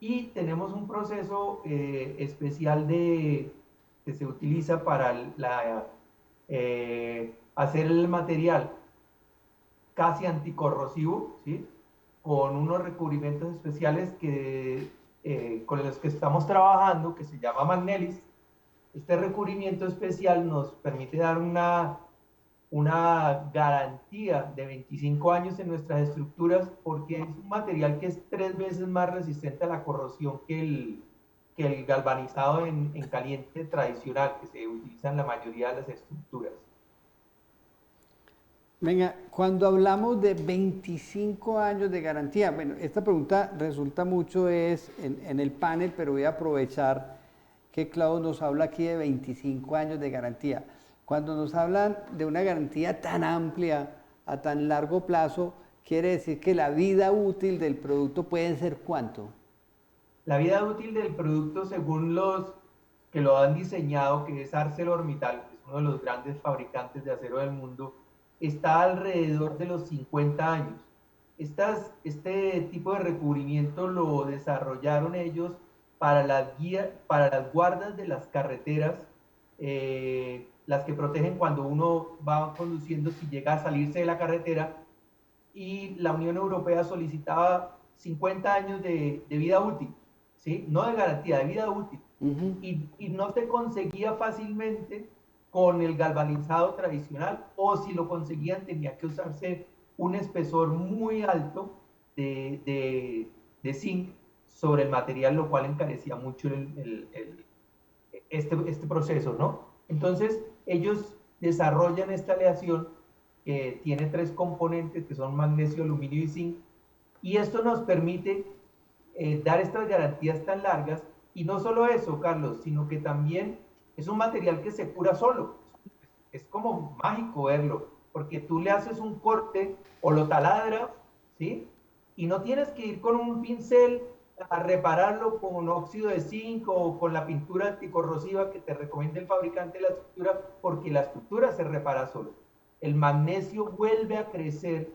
Y tenemos un proceso especial que se utiliza para hacer el material casi anticorrosivo, ¿sí? con unos recubrimientos especiales con los que estamos trabajando, que se llama Magnelis. Este recubrimiento especial nos permite dar una garantía de 25 años en nuestras estructuras, porque es un material que es 3 veces más resistente a la corrosión que el galvanizado en caliente tradicional, que se utiliza en la mayoría de las estructuras. Venga, cuando hablamos de 25 años de garantía, bueno, esta pregunta resulta mucho en el panel, pero voy a aprovechar que Klaus nos habla aquí de 25 años de garantía. Cuando nos hablan de una garantía tan amplia, a tan largo plazo, quiere decir que la vida útil del producto puede ser ¿cuánto? La vida útil del producto, según los que lo han diseñado, que es ArcelorMittal, que es uno de los grandes fabricantes de acero del mundo, está alrededor de los 50 años. Este tipo de recubrimiento lo desarrollaron ellos para las guardas de las carreteras, las que protegen cuando uno va conduciendo si llega a salirse de la carretera, y la Unión Europea solicitaba 50 años de vida útil, ¿sí? No de garantía, de vida útil. Y no se conseguía fácilmente con el galvanizado tradicional, o si lo conseguían tenía que usarse un espesor muy alto de zinc sobre el material, lo cual encarecía mucho este proceso, ¿no? Entonces ellos desarrollan esta aleación que tiene 3 componentes, que son magnesio, aluminio y zinc, y esto nos permite dar estas garantías tan largas. Y no solo eso, Carlos, sino que también es un material que se cura solo. Es como mágico verlo, porque tú le haces un corte o lo taladras, ¿sí? Y no tienes que ir con un pincel a repararlo con óxido de zinc o con la pintura anticorrosiva que te recomienda el fabricante de la estructura, porque la estructura se repara solo. El magnesio vuelve a crecer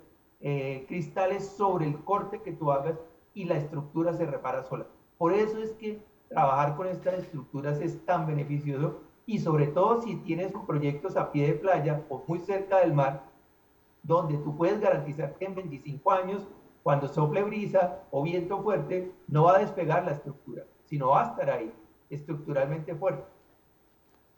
cristales sobre el corte que tú hagas y la estructura se repara sola. Por eso es que trabajar con estas estructuras es tan beneficioso, y sobre todo si tienes proyectos a pie de playa o muy cerca del mar, donde tú puedes garantizar que en 25 años, cuando sople brisa o viento fuerte, no va a despegar la estructura, sino va a estar ahí, estructuralmente fuerte.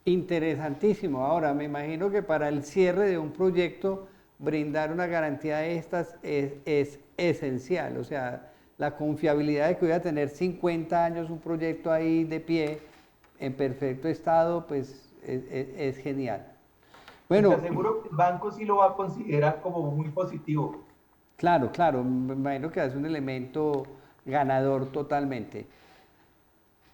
Interesantísimo. Ahora, me imagino que para el cierre de un proyecto, brindar una garantía de estas es esencial. O sea, la confiabilidad de que voy a tener 50 años un proyecto ahí de pie, en perfecto estado, pues es genial. Bueno, te aseguro que el banco sí lo va a considerar como muy positivo. Claro, claro, me imagino que es un elemento ganador totalmente.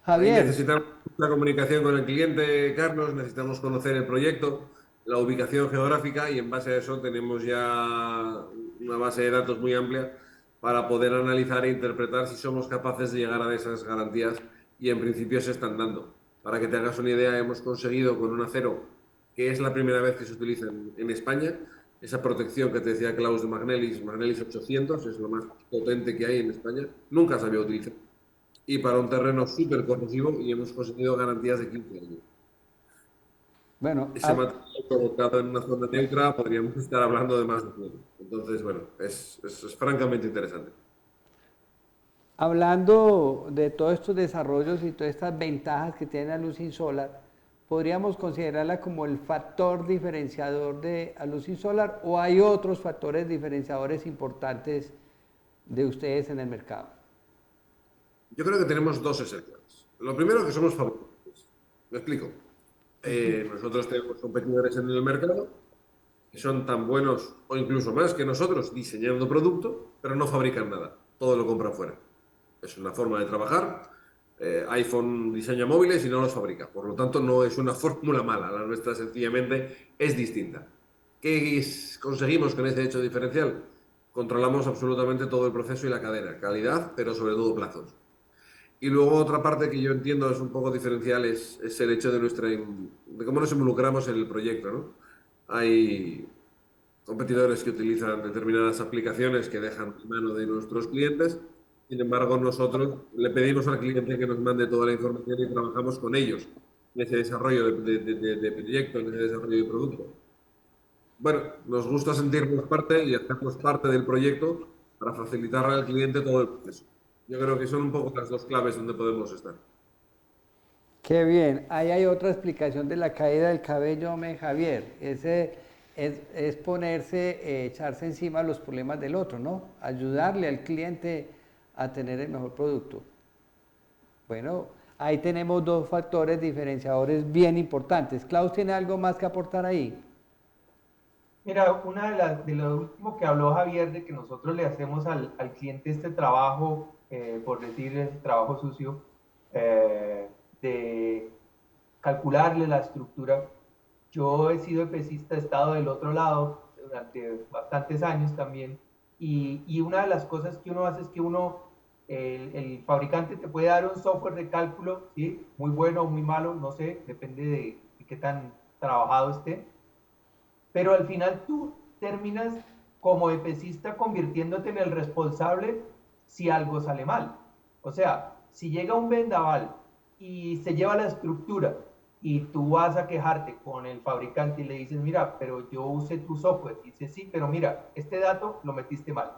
Javier. Necesitamos la comunicación con el cliente, Carlos, necesitamos conocer el proyecto, la ubicación geográfica, y en base a eso tenemos ya una base de datos muy amplia para poder analizar e interpretar si somos capaces de llegar a esas garantías, y en principio se están dando. Para que te hagas una idea, hemos conseguido con un acero que es la primera vez que se utiliza en España, esa protección que te decía Klaus de Magnelis 800, es lo más potente que hay en España, nunca se había utilizado. Y para un terreno súper corrosivo, y hemos conseguido garantías de 15 años. Bueno, ese material colocado en una zona neutra, podríamos estar hablando de más de todo. Entonces, bueno, es francamente interesante. Hablando de todos estos desarrollos y todas estas ventajas que tiene Alusis Solar, ¿podríamos considerarla como el factor diferenciador de Alusis Solar, o hay otros factores diferenciadores importantes de ustedes en el mercado? Yo creo que tenemos 2 esenciales. Lo primero, que somos fabricantes. Me explico. Nosotros tenemos competidores en el mercado que son tan buenos o incluso más que nosotros diseñando producto, pero no fabrican nada. Todo lo compran fuera. Es una forma de trabajar. iPhone diseña móviles y no los fabrica. Por lo tanto, no es una fórmula mala. La nuestra sencillamente es distinta. ¿Qué conseguimos con ese hecho diferencial? Controlamos absolutamente todo el proceso y la cadena. Calidad, pero sobre todo plazos. Y luego otra parte que yo entiendo es un poco diferencial es el hecho de cómo nos involucramos en el proyecto, ¿no? Hay competidores que utilizan determinadas aplicaciones que dejan en mano de nuestros clientes. Sin embargo, nosotros le pedimos al cliente que nos mande toda la información y trabajamos con ellos en ese desarrollo de proyecto, en ese desarrollo de producto. Bueno, nos gusta sentirnos parte y hacernos parte del proyecto, para facilitar al cliente todo el proceso. Yo creo que son un poco las dos claves donde podemos estar. Qué bien. Ahí hay otra explicación de la caída del cabello, hombre, Javier. Ese es ponerse, echarse encima los problemas del otro, ¿no? Ayudarle al cliente a tener el mejor producto. Bueno, ahí tenemos dos factores diferenciadores bien importantes. Klaus, ¿tiene algo más que aportar ahí? Mira, de lo último que habló Javier, de que nosotros le hacemos al cliente este trabajo, por decir trabajo sucio, de calcularle la estructura. Yo he sido EPCista, he estado del otro lado durante bastantes años también, y una de las cosas que uno hace es que el fabricante te puede dar un software de cálculo, ¿sí? Muy bueno o muy malo, no sé, depende de qué tan trabajado esté, pero al final tú terminas como EPCista convirtiéndote en el responsable si algo sale mal. O sea, si llega un vendaval y se lleva la estructura y tú vas a quejarte con el fabricante y le dices, mira, pero yo usé tu software, y dice, sí, pero mira, este dato lo metiste mal,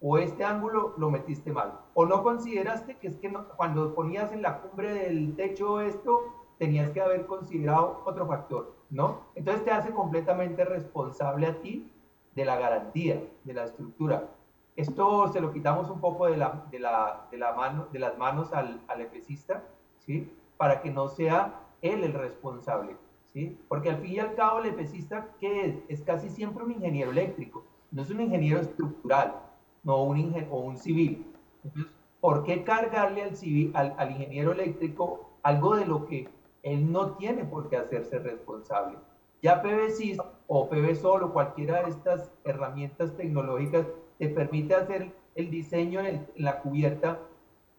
o este ángulo lo metiste mal, o no consideraste que es que no, cuando ponías en la cumbre del techo esto, tenías que haber considerado otro factor, ¿no? Entonces te hace completamente responsable a ti de la garantía, de la estructura. Esto se lo quitamos un poco de las manos al EPCista, ¿sí? Para que no sea él el responsable, ¿sí? Porque al fin y al cabo el EPCista, ¿qué es? Es casi siempre un ingeniero eléctrico, no es un ingeniero estructural, no un civil. Entonces, ¿por qué cargarle al ingeniero eléctrico algo de lo que él no tiene por qué hacerse responsable? Ya PVSys o PVSol o cualquiera de estas herramientas tecnológicas te permite hacer el diseño en la cubierta.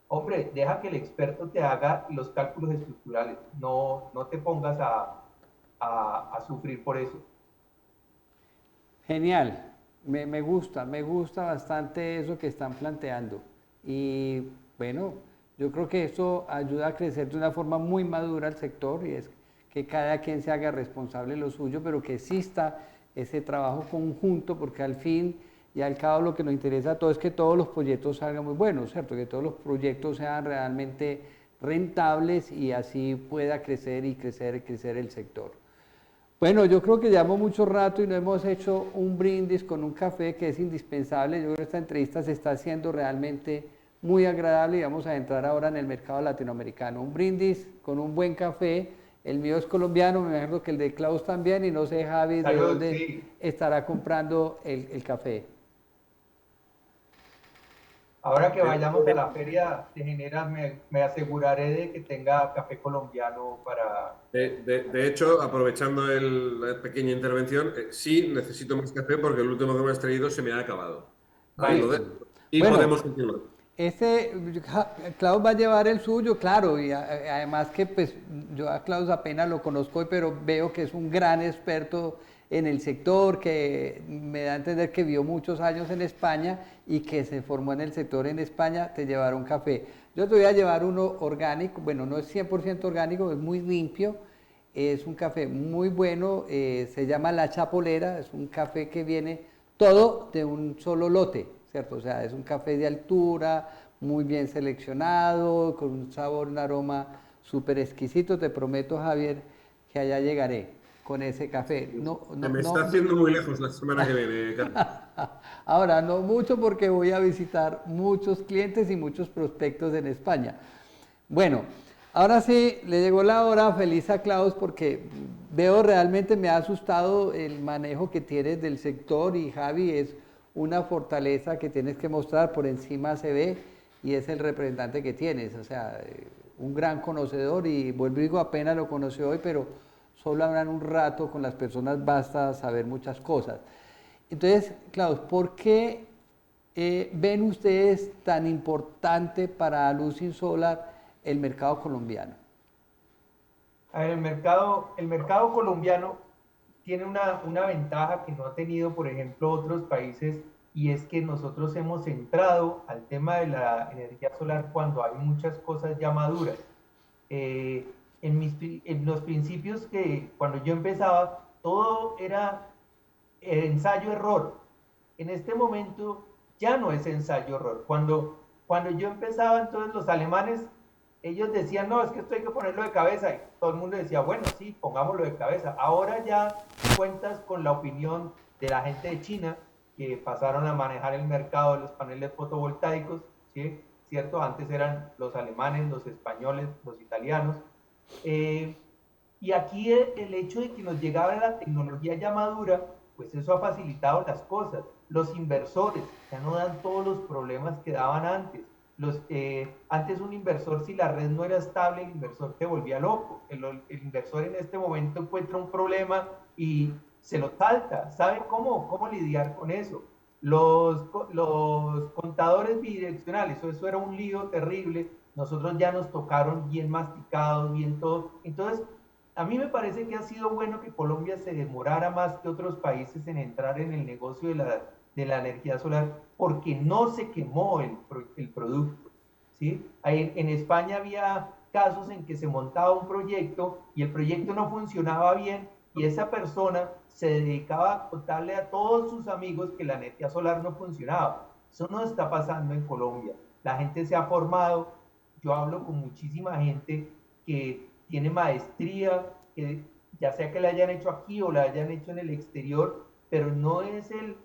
Hombre, deja que el experto te haga los cálculos estructurales, no te pongas a sufrir por eso. Genial, me gusta bastante eso que están planteando. Y bueno, yo creo que eso ayuda a crecer de una forma muy madura el sector, y es que cada quien se haga responsable de lo suyo, pero que exista ese trabajo conjunto, porque al fin y al cabo lo que nos interesa a todos es que todos los proyectos salgan muy buenos, ¿cierto? Que todos los proyectos sean realmente rentables y así pueda crecer y crecer y crecer el sector. Bueno, yo creo que llevamos mucho rato y no hemos hecho un brindis con un café que es indispensable. Yo creo que esta entrevista se está haciendo realmente muy agradable y vamos a entrar ahora en el mercado latinoamericano. Un brindis con un buen café. El mío es colombiano, me imagino que el de Klaus también, y no sé, Javi, de dónde Sí. estará comprando el café. Ahora que vayamos a la feria de Generas, me aseguraré de que tenga café colombiano para... De hecho, aprovechando la pequeña intervención, sí necesito más café porque el último que me has traído se me ha acabado. Ahí lo Listo. dejo. Y Bueno, podemos continuar. Klaus va a llevar el suyo, claro, y además que pues yo a Klaus apenas lo conozco, pero veo que es un gran experto en el sector, que me da a entender que vivió muchos años en España y que se formó en el sector en España. Te llevaron café. Yo te voy a llevar uno orgánico, bueno, no es 100% orgánico, es muy limpio, es un café muy bueno, se llama La Chapolera, es un café que viene todo de un solo lote, ¿cierto? O sea, es un café de altura, muy bien seleccionado, con un sabor, un aroma súper exquisito. Te prometo, Javier, que allá llegaré con ese café. Se me está haciendo muy lejos la semana que viene, Carlos. Ahora, no mucho porque voy a visitar muchos clientes y muchos prospectos en España. Bueno, ahora sí, le llegó la hora. Feliz a Klaus porque veo realmente, me ha asustado el manejo que tienes del sector, y Javi, es una fortaleza que tienes que mostrar, por encima se ve, y es el representante que tienes, o sea, un gran conocedor, y vuelvo y digo, apenas lo conocí hoy, pero solo hablan un rato con las personas, basta saber muchas cosas. Entonces, Klaus, ¿por qué ven ustedes tan importante para Lucin Solar el mercado colombiano? A ver, el mercado colombiano tiene una ventaja que no ha tenido, por ejemplo, otros países, y es que nosotros hemos entrado al tema de la energía solar cuando hay muchas cosas ya maduras. En los principios, que cuando yo empezaba, todo era ensayo-error. En este momento ya no es ensayo-error. Cuando yo empezaba, entonces los alemanes, ellos decían, no, es que esto hay que ponerlo de cabeza, y todo el mundo decía, bueno, sí, pongámoslo de cabeza. Ahora ya cuentas con la opinión de la gente de China, que pasaron a manejar el mercado de los paneles fotovoltaicos, ¿sí? ¿Cierto? Antes eran los alemanes, los españoles, los italianos. Y aquí el hecho de que nos llegara la tecnología ya madura, pues eso ha facilitado las cosas. Los inversores ya no dan todos los problemas que daban antes. Antes un inversor, si la red no era estable, el inversor te volvía loco. El inversor en este momento encuentra un problema y se lo salta. ¿Sabe cómo lidiar con eso? Los contadores bidireccionales, eso era un lío terrible. Nosotros ya nos tocaron bien masticados, bien todo. Entonces, a mí me parece que ha sido bueno que Colombia se demorara más que otros países en entrar en el negocio de la energía solar, porque no se quemó el producto, ¿sí? En España había casos en que se montaba un proyecto y el proyecto no funcionaba bien y esa persona se dedicaba a contarle a todos sus amigos que la energía solar no funcionaba. Eso no está pasando en Colombia. La gente se ha formado. Yo hablo con muchísima gente que tiene maestría, que ya sea que la hayan hecho aquí o la hayan hecho en el exterior, pero no es el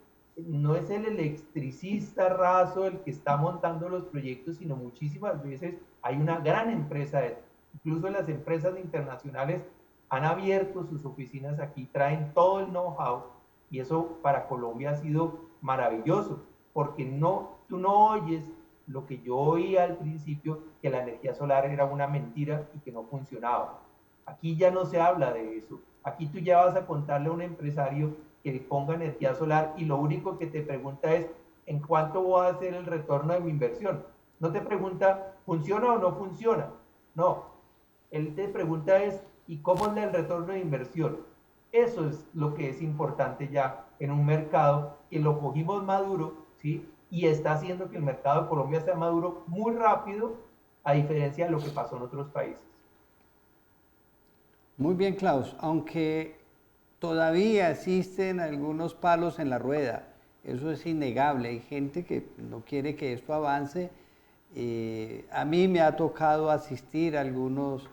electricista raso el que está montando los proyectos, sino muchísimas veces hay una gran empresa. Incluso las empresas internacionales han abierto sus oficinas aquí, traen todo el know-how, y eso para Colombia ha sido maravilloso, porque tú no oyes lo que yo oía al principio, que la energía solar era una mentira y que no funcionaba. Aquí ya no se habla de eso. Aquí tú ya vas a contarle a un empresario que ponga energía solar y lo único que te pregunta es, ¿en cuánto voy a hacer el retorno de mi inversión? No te pregunta, ¿funciona o no funciona? No, él te pregunta es, ¿y cómo es el retorno de inversión? Eso es lo que es importante ya en un mercado que lo cogimos maduro, ¿sí? Y está haciendo que el mercado de Colombia sea maduro muy rápido, a diferencia de lo que pasó en otros países. Muy bien, Klaus, aunque todavía existen algunos palos en la rueda, eso es innegable, hay gente que no quiere que esto avance. A mí me ha tocado asistir a algunos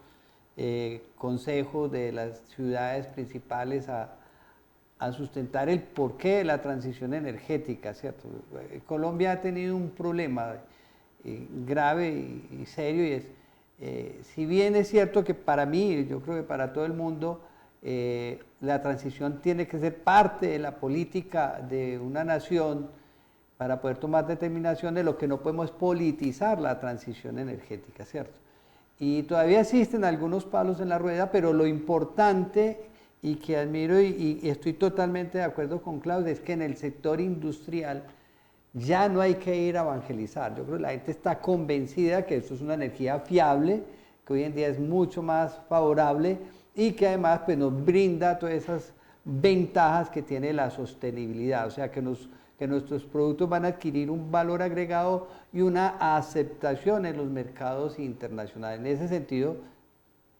consejos de las ciudades principales a sustentar el porqué de la transición energética, ¿cierto? Colombia ha tenido un problema grave y serio, y es, si bien es cierto que para mí, yo creo que para todo el mundo, la transición tiene que ser parte de la política de una nación para poder tomar determinaciones, lo que no podemos es politizar la transición energética, ¿cierto? Y todavía existen algunos palos en la rueda, pero lo importante y que admiro y estoy totalmente de acuerdo con Claudia es que en el sector industrial ya no hay que ir a evangelizar. Yo creo que la gente está convencida que esto es una energía fiable, que hoy en día es mucho más favorable y que además pues, nos brinda todas esas ventajas que tiene la sostenibilidad, o sea que nuestros productos van a adquirir un valor agregado y una aceptación en los mercados internacionales. En ese sentido,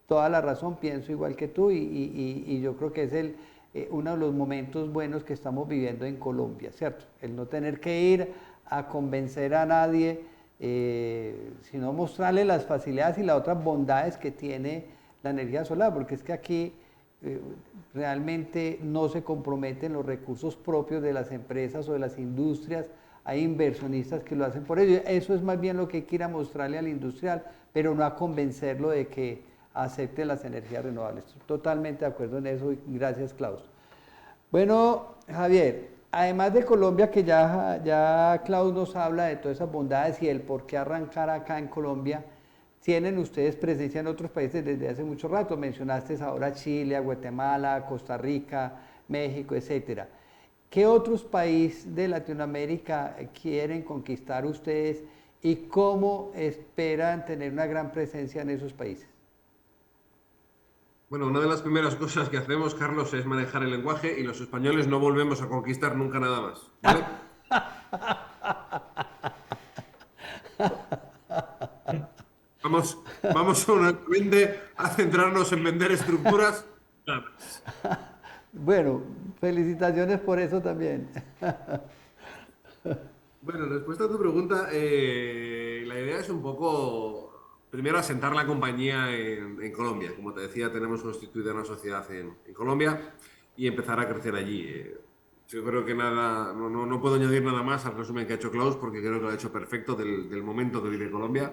toda la razón, pienso igual que tú y yo creo que es uno de los momentos buenos que estamos viviendo en Colombia, ¿cierto? El no tener que ir a convencer a nadie, sino mostrarle las facilidades y las otras bondades que tiene la energía solar, porque es que aquí realmente no se comprometen los recursos propios de las empresas o de las industrias, hay inversionistas que lo hacen por ello. Eso es más bien lo que hay que ir a mostrarle al industrial, pero no a convencerlo de que acepte las energías renovables. Estoy totalmente de acuerdo en eso y gracias, Klaus. Bueno, Javier, además de Colombia, que ya Klaus nos habla de todas esas bondades y el por qué arrancar acá en Colombia, tienen ustedes presencia en otros países desde hace mucho rato. Mencionaste ahora Chile, a Guatemala, Costa Rica, México, etcétera. ¿Qué otros países de Latinoamérica quieren conquistar ustedes y cómo esperan tener una gran presencia en esos países? Bueno, una de las primeras cosas que hacemos, Carlos, es manejar el lenguaje y los españoles no volvemos a conquistar nunca nada más, ¿vale? Vamos únicamente a centrarnos en vender estructuras. Nada más. Bueno, felicitaciones por eso también. Bueno, respuesta a tu pregunta, la idea es un poco, primero, asentar la compañía en Colombia. Como te decía, tenemos constituida una sociedad en Colombia y empezar a crecer allí. Yo creo que nada, no puedo añadir nada más al resumen que ha hecho Klaus, porque creo que lo ha hecho perfecto del momento que vive Colombia.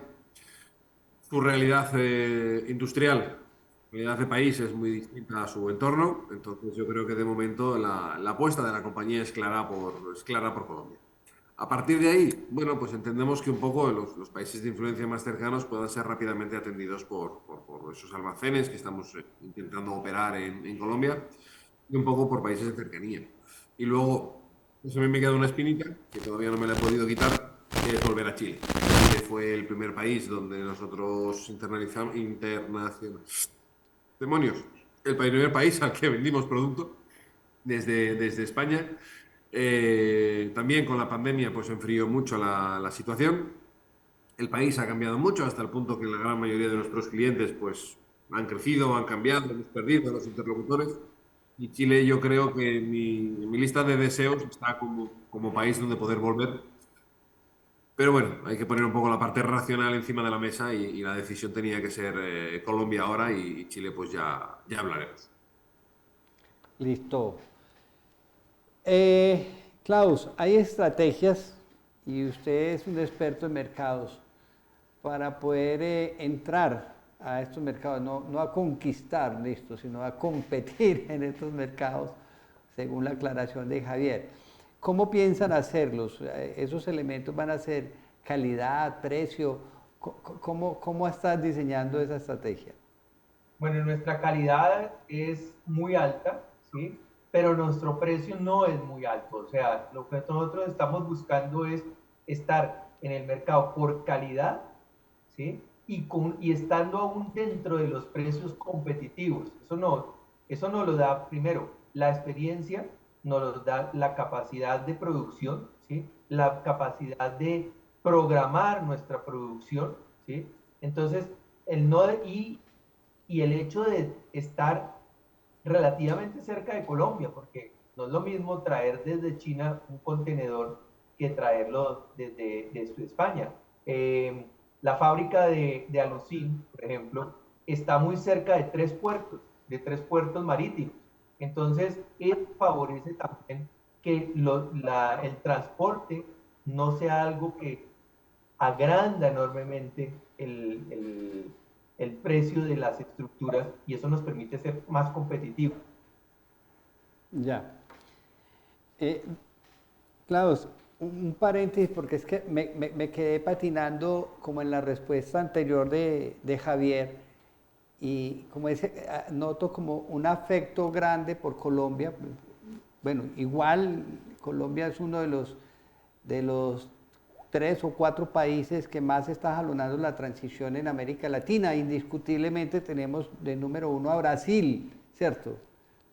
Su realidad industrial, realidad de país es muy distinta a su entorno, entonces yo creo que de momento la apuesta de la compañía es clara por Colombia. A partir de ahí, bueno, pues entendemos que un poco los países de influencia más cercanos puedan ser rápidamente atendidos por esos almacenes que estamos intentando operar en Colombia y un poco por países de cercanía. Y luego, pues a mí me queda una espinita que todavía no me la he podido quitar, que es volver a Chile. Chile fue el primer país donde nosotros demonios, el primer país al que vendimos producto desde España. También con la pandemia pues enfrió mucho la situación. El país ha cambiado mucho hasta el punto que la gran mayoría de nuestros clientes pues han crecido, han cambiado, hemos perdido a los interlocutores. Y Chile yo creo que en mi lista de deseos está como país donde poder volver. Pero bueno, hay que poner un poco la parte racional encima de la mesa y la decisión tenía que ser Colombia ahora y Chile pues ya hablaremos. Listo. Klaus, hay estrategias, y usted es un experto en mercados, para poder entrar a estos mercados, no a conquistar, listo, sino a competir en estos mercados, según la aclaración de Javier. ¿Cómo piensan hacerlos? ¿Esos elementos van a ser calidad, precio? ¿Cómo estás diseñando esa estrategia? Bueno, nuestra calidad es muy alta, ¿sí? Pero nuestro precio no es muy alto. O sea, lo que nosotros estamos buscando es estar en el mercado por calidad, ¿sí? Y estando aún dentro de los precios competitivos. Eso no lo da, primero, la experiencia, nos lo da la capacidad de producción, ¿sí? La capacidad de programar nuestra producción, ¿sí? Entonces, el no, y el hecho de estar relativamente cerca de Colombia, porque no es lo mismo traer desde China un contenedor que traerlo desde España. La fábrica de Alucin, por ejemplo, está muy cerca de tres puertos marítimos. Entonces, eso favorece también que el transporte no sea algo que agranda enormemente el precio de las estructuras y eso nos permite ser más competitivos. Ya. Klaus, un paréntesis porque es que me quedé patinando como en la respuesta anterior de Javier y como ese, noto como un afecto grande por Colombia. Bueno, igual Colombia es uno de los 3 o 4 países que más está jalonando la transición en América Latina. Indiscutiblemente tenemos de número 1 a Brasil, ¿cierto?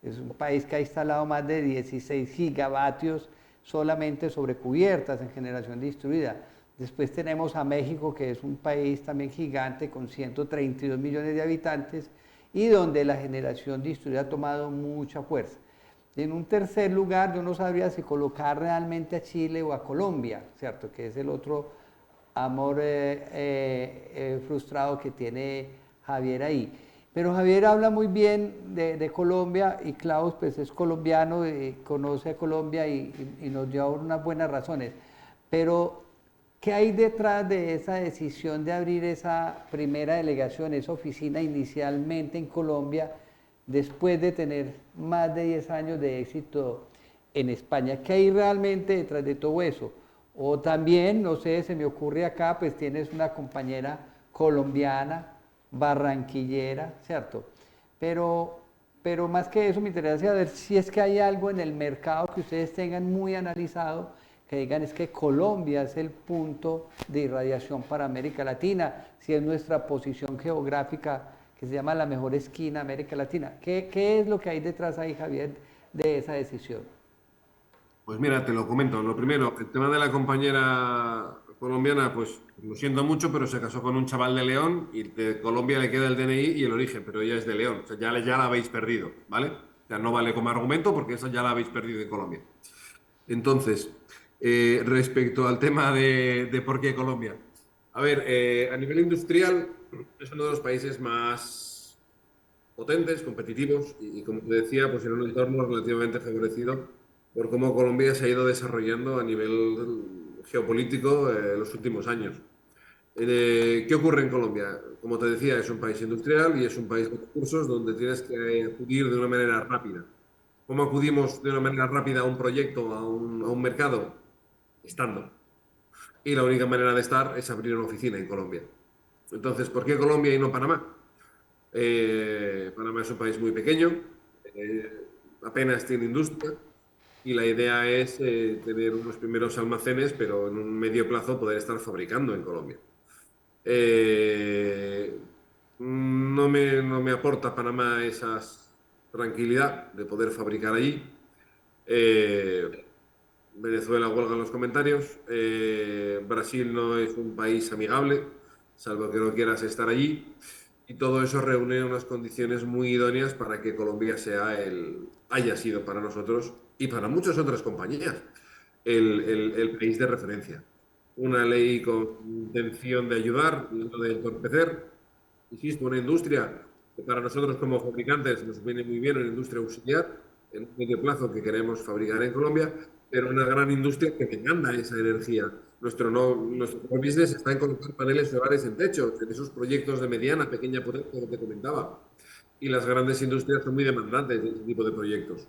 Es un país que ha instalado más de 16 gigavatios solamente sobre cubiertas en generación distribuida. Después tenemos a México, que es un país también gigante con 132 millones de habitantes y donde la generación distribuida ha tomado mucha fuerza. En un tercer lugar, yo no sabría si colocar realmente a Chile o a Colombia, ¿cierto? Que es el otro amor frustrado que tiene Javier ahí. Pero Javier habla muy bien de Colombia y Klaus pues es colombiano, conoce a Colombia y nos dio unas buenas razones. Pero, ¿qué hay detrás de esa decisión de abrir esa primera delegación, esa oficina inicialmente en Colombia, después de tener más de 10 años de éxito en España? ¿Qué hay realmente detrás de todo eso? O también, no sé, se me ocurre acá, pues tienes una compañera colombiana, barranquillera, ¿cierto? Pero más que eso me interesa saber si es que hay algo en el mercado que ustedes tengan muy analizado, que digan es que Colombia es el punto de irradiación para América Latina, si es nuestra posición geográfica que se llama la mejor esquina de América Latina. ¿Qué es lo que hay detrás ahí, Javier, de esa decisión? Pues mira, te lo comento. Lo primero, el tema de la compañera colombiana, pues lo siento mucho, pero se casó con un chaval de León y de Colombia le queda el DNI y el origen, pero ella es de León. O sea, ya la habéis perdido, ¿vale? O sea, no vale como argumento porque esa ya la habéis perdido en Colombia. Entonces, Respecto al tema de por qué Colombia. A ver, a nivel industrial es uno de los países más potentes, competitivos y como te decía, pues en un entorno relativamente favorecido por cómo Colombia se ha ido desarrollando a nivel geopolítico en los últimos años. ¿Qué ocurre en Colombia? Como te decía, es un país industrial y es un país de recursos donde tienes que acudir de una manera rápida. ¿Cómo acudimos de una manera rápida a un proyecto, a un mercado? Estando. Y la única manera de estar es abrir una oficina en Colombia. Entonces, ¿por qué Colombia y no Panamá? Panamá es un país muy pequeño, apenas tiene industria y la idea es tener unos primeros almacenes, pero en un medio plazo poder estar fabricando en Colombia. No me aporta Panamá esa tranquilidad de poder fabricar allí. Venezuela huelga en los comentarios. Brasil no es un país amigable, salvo que no quieras estar allí. Y todo eso reúne unas condiciones muy idóneas para que Colombia haya sido para nosotros y para muchas otras compañías el país de referencia. Una ley con intención de ayudar, no de entorpecer. Insisto, una industria que para nosotros como fabricantes nos viene muy bien, una industria auxiliar en un medio plazo que queremos fabricar en Colombia, pero una gran industria que demanda esa energía. Nuestro business está en colocar paneles solares en techos, en esos proyectos de mediana, pequeña potencia que te comentaba. Y las grandes industrias son muy demandantes de ese tipo de proyectos.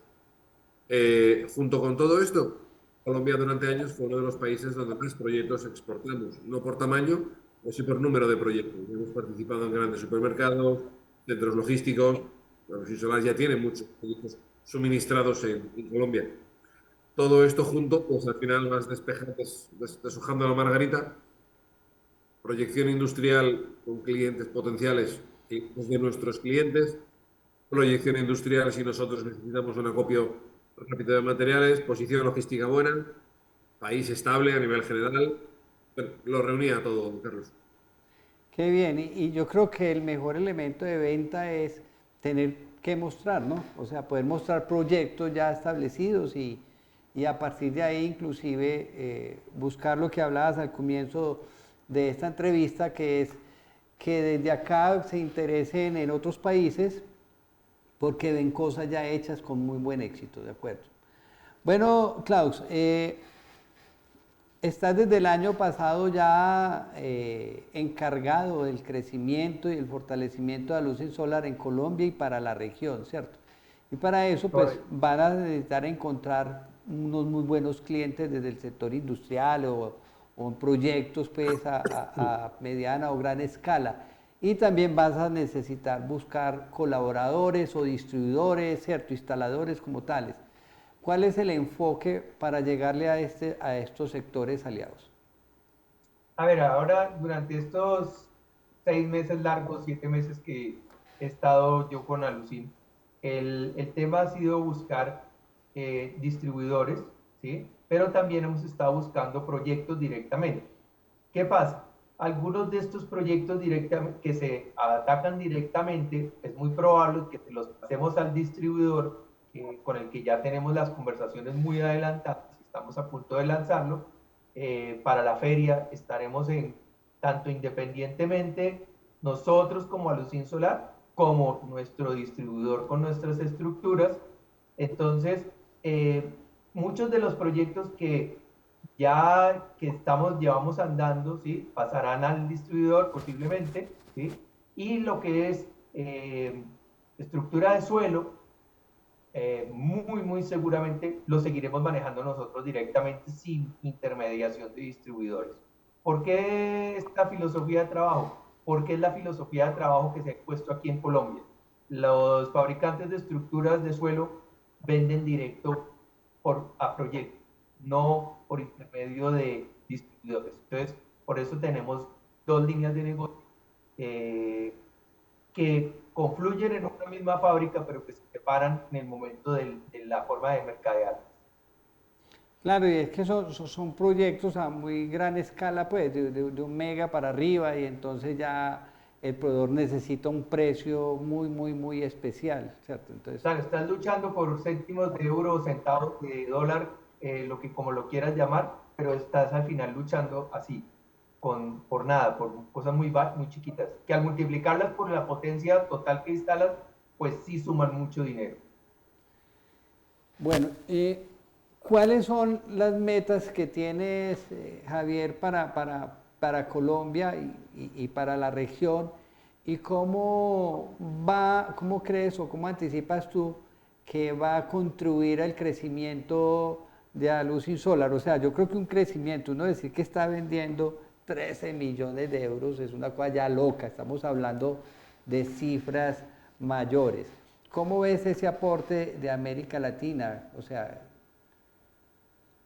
Junto con todo esto, Colombia durante años fue uno de los países donde más proyectos exportamos, no por tamaño, o sí por número de proyectos. Hemos participado en grandes supermercados, centros logísticos. Bueno, Solar ya tiene muchos proyectos suministrados en Colombia. Todo esto junto, pues al final vas deshojando la margarita. Proyección industrial con clientes potenciales, clientes de nuestros clientes. Proyección industrial si nosotros necesitamos un acopio rápido de materiales. Posición logística buena. País estable a nivel general. Bueno, lo reunía todo, Carlos. Qué bien, y yo creo que el mejor elemento de venta es tener que mostrar, ¿no? O sea, poder mostrar proyectos ya establecidos y a partir de ahí inclusive buscar lo que hablabas al comienzo de esta entrevista, que es que desde acá se interesen en otros países porque ven cosas ya hechas con muy buen éxito, ¿de acuerdo? Bueno, Klaus, estás desde el año pasado ya encargado del crecimiento y el fortalecimiento de Alucin Solar en Colombia y para la región, ¿cierto? Y para eso pues van a necesitar encontrar unos muy buenos clientes desde el sector industrial o en proyectos pues a mediana o gran escala. Y también vas a necesitar buscar colaboradores o distribuidores, ¿cierto? Instaladores como tales. ¿Cuál es el enfoque para llegarle a estos sectores aliados? A ver, ahora durante estos 6 meses largos, 7 meses que he estado yo con Alucin, el tema ha sido buscar distribuidores, ¿sí? Pero también hemos estado buscando proyectos directamente. ¿Qué pasa? Algunos de estos proyectos que se atacan directamente, es muy probable que los pasemos al distribuidor con el que ya tenemos las conversaciones muy adelantadas, estamos a punto de lanzarlo. Para la feria estaremos tanto independientemente nosotros como Alucin Solar, como nuestro distribuidor con nuestras estructuras. Entonces, muchos de los proyectos que llevamos andando, ¿sí? Pasarán al distribuidor posiblemente, ¿sí? Y lo que es estructura de suelo, muy seguramente lo seguiremos manejando nosotros directamente sin intermediación de distribuidores. ¿Por qué esta filosofía de trabajo? Porque es la filosofía de trabajo que se ha puesto aquí en Colombia. Los fabricantes de estructuras de suelo venden directo a proyecto, no por intermedio de distribuidores. Entonces, por eso tenemos dos líneas de negocio que confluyen en una misma fábrica, pero que se separan en el momento de la forma de mercadear. Claro, y es que son proyectos a muy gran escala, pues, de 1 mega para arriba, y entonces ya el proveedor necesita un precio muy especial, ¿cierto? Entonces, O sea, están luchando por céntimos de euro, centavos de dólar como lo quieras llamar, pero estás al final luchando así, por nada, por cosas muy chiquitas, que al multiplicarlas por la potencia total que instalas, pues sí suman mucho dinero. Bueno, ¿cuáles son las metas que tienes, Javier, para Colombia y para la región? ¿Y cómo crees o cómo anticipas tú que va a contribuir al crecimiento de Aluxin Solar? O sea, yo creo que un crecimiento, uno decir que está vendiendo 13 millones de euros es una cosa ya loca, estamos hablando de cifras mayores. ¿Cómo ves ese aporte de América Latina? O sea,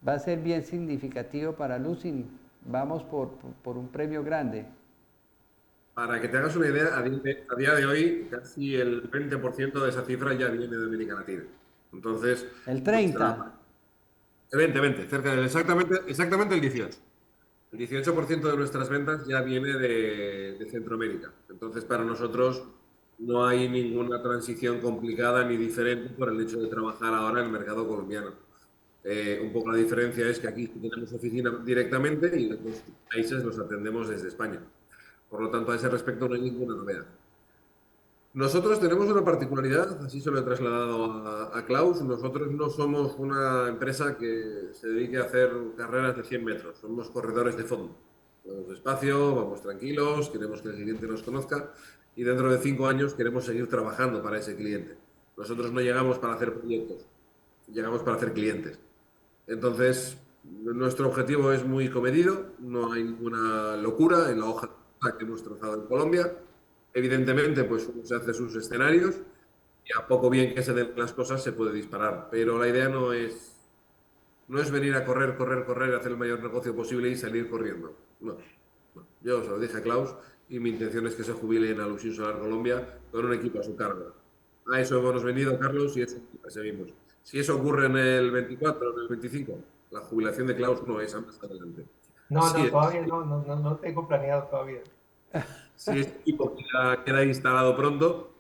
¿va a ser bien significativo para Aluxin? Vamos por un premio grande. Para que te hagas una idea, a día de hoy casi el 20% de esa cifra ya viene de América Latina. Entonces, El 30. El 20, cerca del exactamente el 18. El 18% de nuestras ventas ya viene de Centroamérica. Entonces, para nosotros no hay ninguna transición complicada ni diferente por el hecho de trabajar ahora en el mercado colombiano. Un poco la diferencia es que aquí tenemos oficina directamente y en otros países los atendemos desde España. Por lo tanto, a ese respecto no hay ninguna novedad. Nosotros tenemos una particularidad, así se lo he trasladado a Klaus. Nosotros no somos una empresa que se dedique a hacer carreras de 100 metros, somos corredores de fondo. Vamos despacio, vamos tranquilos, queremos que el cliente nos conozca y dentro de 5 años queremos seguir trabajando para ese cliente. Nosotros no llegamos para hacer proyectos, llegamos para hacer clientes. Entonces, nuestro objetivo es muy comedido, no hay ninguna locura en la hoja que hemos trazado en Colombia. Evidentemente, pues uno se hace sus escenarios y a poco bien que se den las cosas se puede disparar. Pero la idea no es venir a correr, hacer el mayor negocio posible y salir corriendo. No, no. Yo se lo dije a Klaus y mi intención es que se jubile en Aluxin Solar Colombia con un equipo a su cargo. A eso hemos venido, Carlos, y eso perseguimos. Si eso ocurre en el 24 o en el 25, la jubilación de Klaus no es más adelante. No, Sí, todavía no tengo planeado todavía. Si este equipo queda instalado pronto,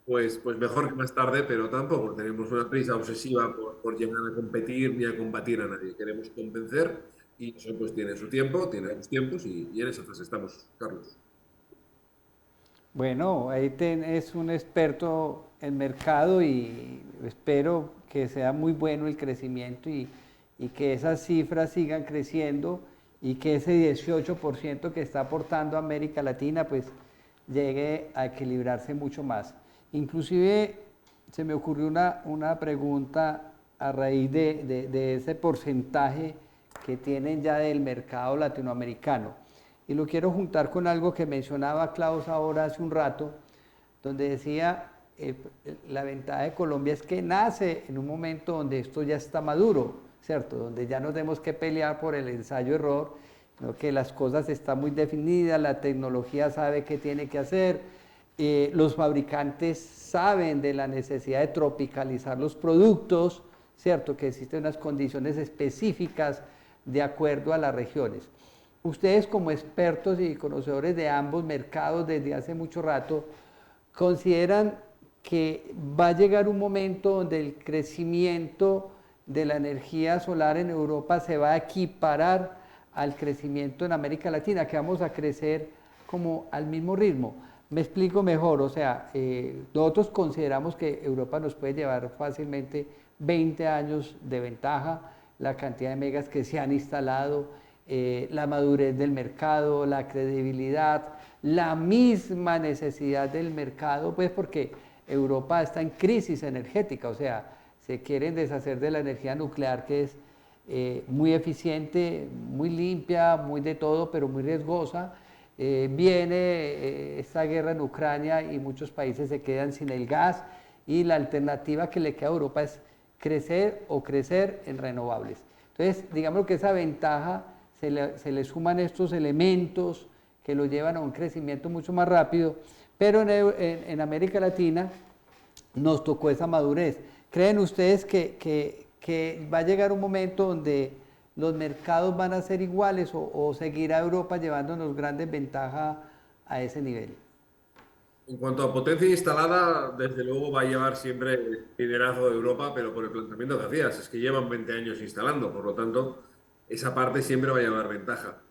pues mejor que más tarde, pero tampoco tenemos una prisa obsesiva por llegar a competir ni a combatir a nadie. Queremos convencer y eso pues tiene su tiempo, tiene sus tiempos y en esa fase estamos, Carlos. Bueno, ahí es un experto en mercado y espero que sea muy bueno el crecimiento y que esas cifras sigan creciendo y que ese 18% que está aportando América Latina pues llegue a equilibrarse mucho más. Inclusive se me ocurrió una pregunta a raíz de ese porcentaje que tienen ya del mercado latinoamericano. Y lo quiero juntar con algo que mencionaba Klaus ahora hace un rato, donde decía la ventaja de Colombia es que nace en un momento donde esto ya está maduro, ¿cierto? Donde ya no tenemos que pelear por el ensayo-error, sino que las cosas están muy definidas, la tecnología sabe qué tiene que hacer, los fabricantes saben de la necesidad de tropicalizar los productos, ¿cierto? Que existen unas condiciones específicas de acuerdo a las regiones. Ustedes como expertos y conocedores de ambos mercados desde hace mucho rato, ¿consideran que va a llegar un momento donde el crecimiento de la energía solar en Europa se va a equiparar al crecimiento en América Latina, que vamos a crecer como al mismo ritmo? Me explico mejor, o sea, nosotros consideramos que Europa nos puede llevar fácilmente 20 años de ventaja, la cantidad de megas que se han instalado, la madurez del mercado, la credibilidad, la misma necesidad del mercado, pues porque Europa está en crisis energética, o sea, se quieren deshacer de la energía nuclear que es muy eficiente, muy limpia, muy de todo, pero muy riesgosa. Viene esta guerra en Ucrania y muchos países se quedan sin el gas y la alternativa que le queda a Europa es crecer en renovables. Entonces, digamos que esa ventaja se le suman estos elementos que lo llevan a un crecimiento mucho más rápido, pero en América Latina nos tocó esa madurez. ¿Creen ustedes que va a llegar un momento donde los mercados van a ser iguales o seguirá Europa llevándonos grandes ventajas a ese nivel? En cuanto a potencia instalada, desde luego va a llevar siempre el liderazgo de Europa, pero por el planteamiento que hacías, es que llevan 20 años instalando, por lo tanto, esa parte siempre va a llevar ventaja.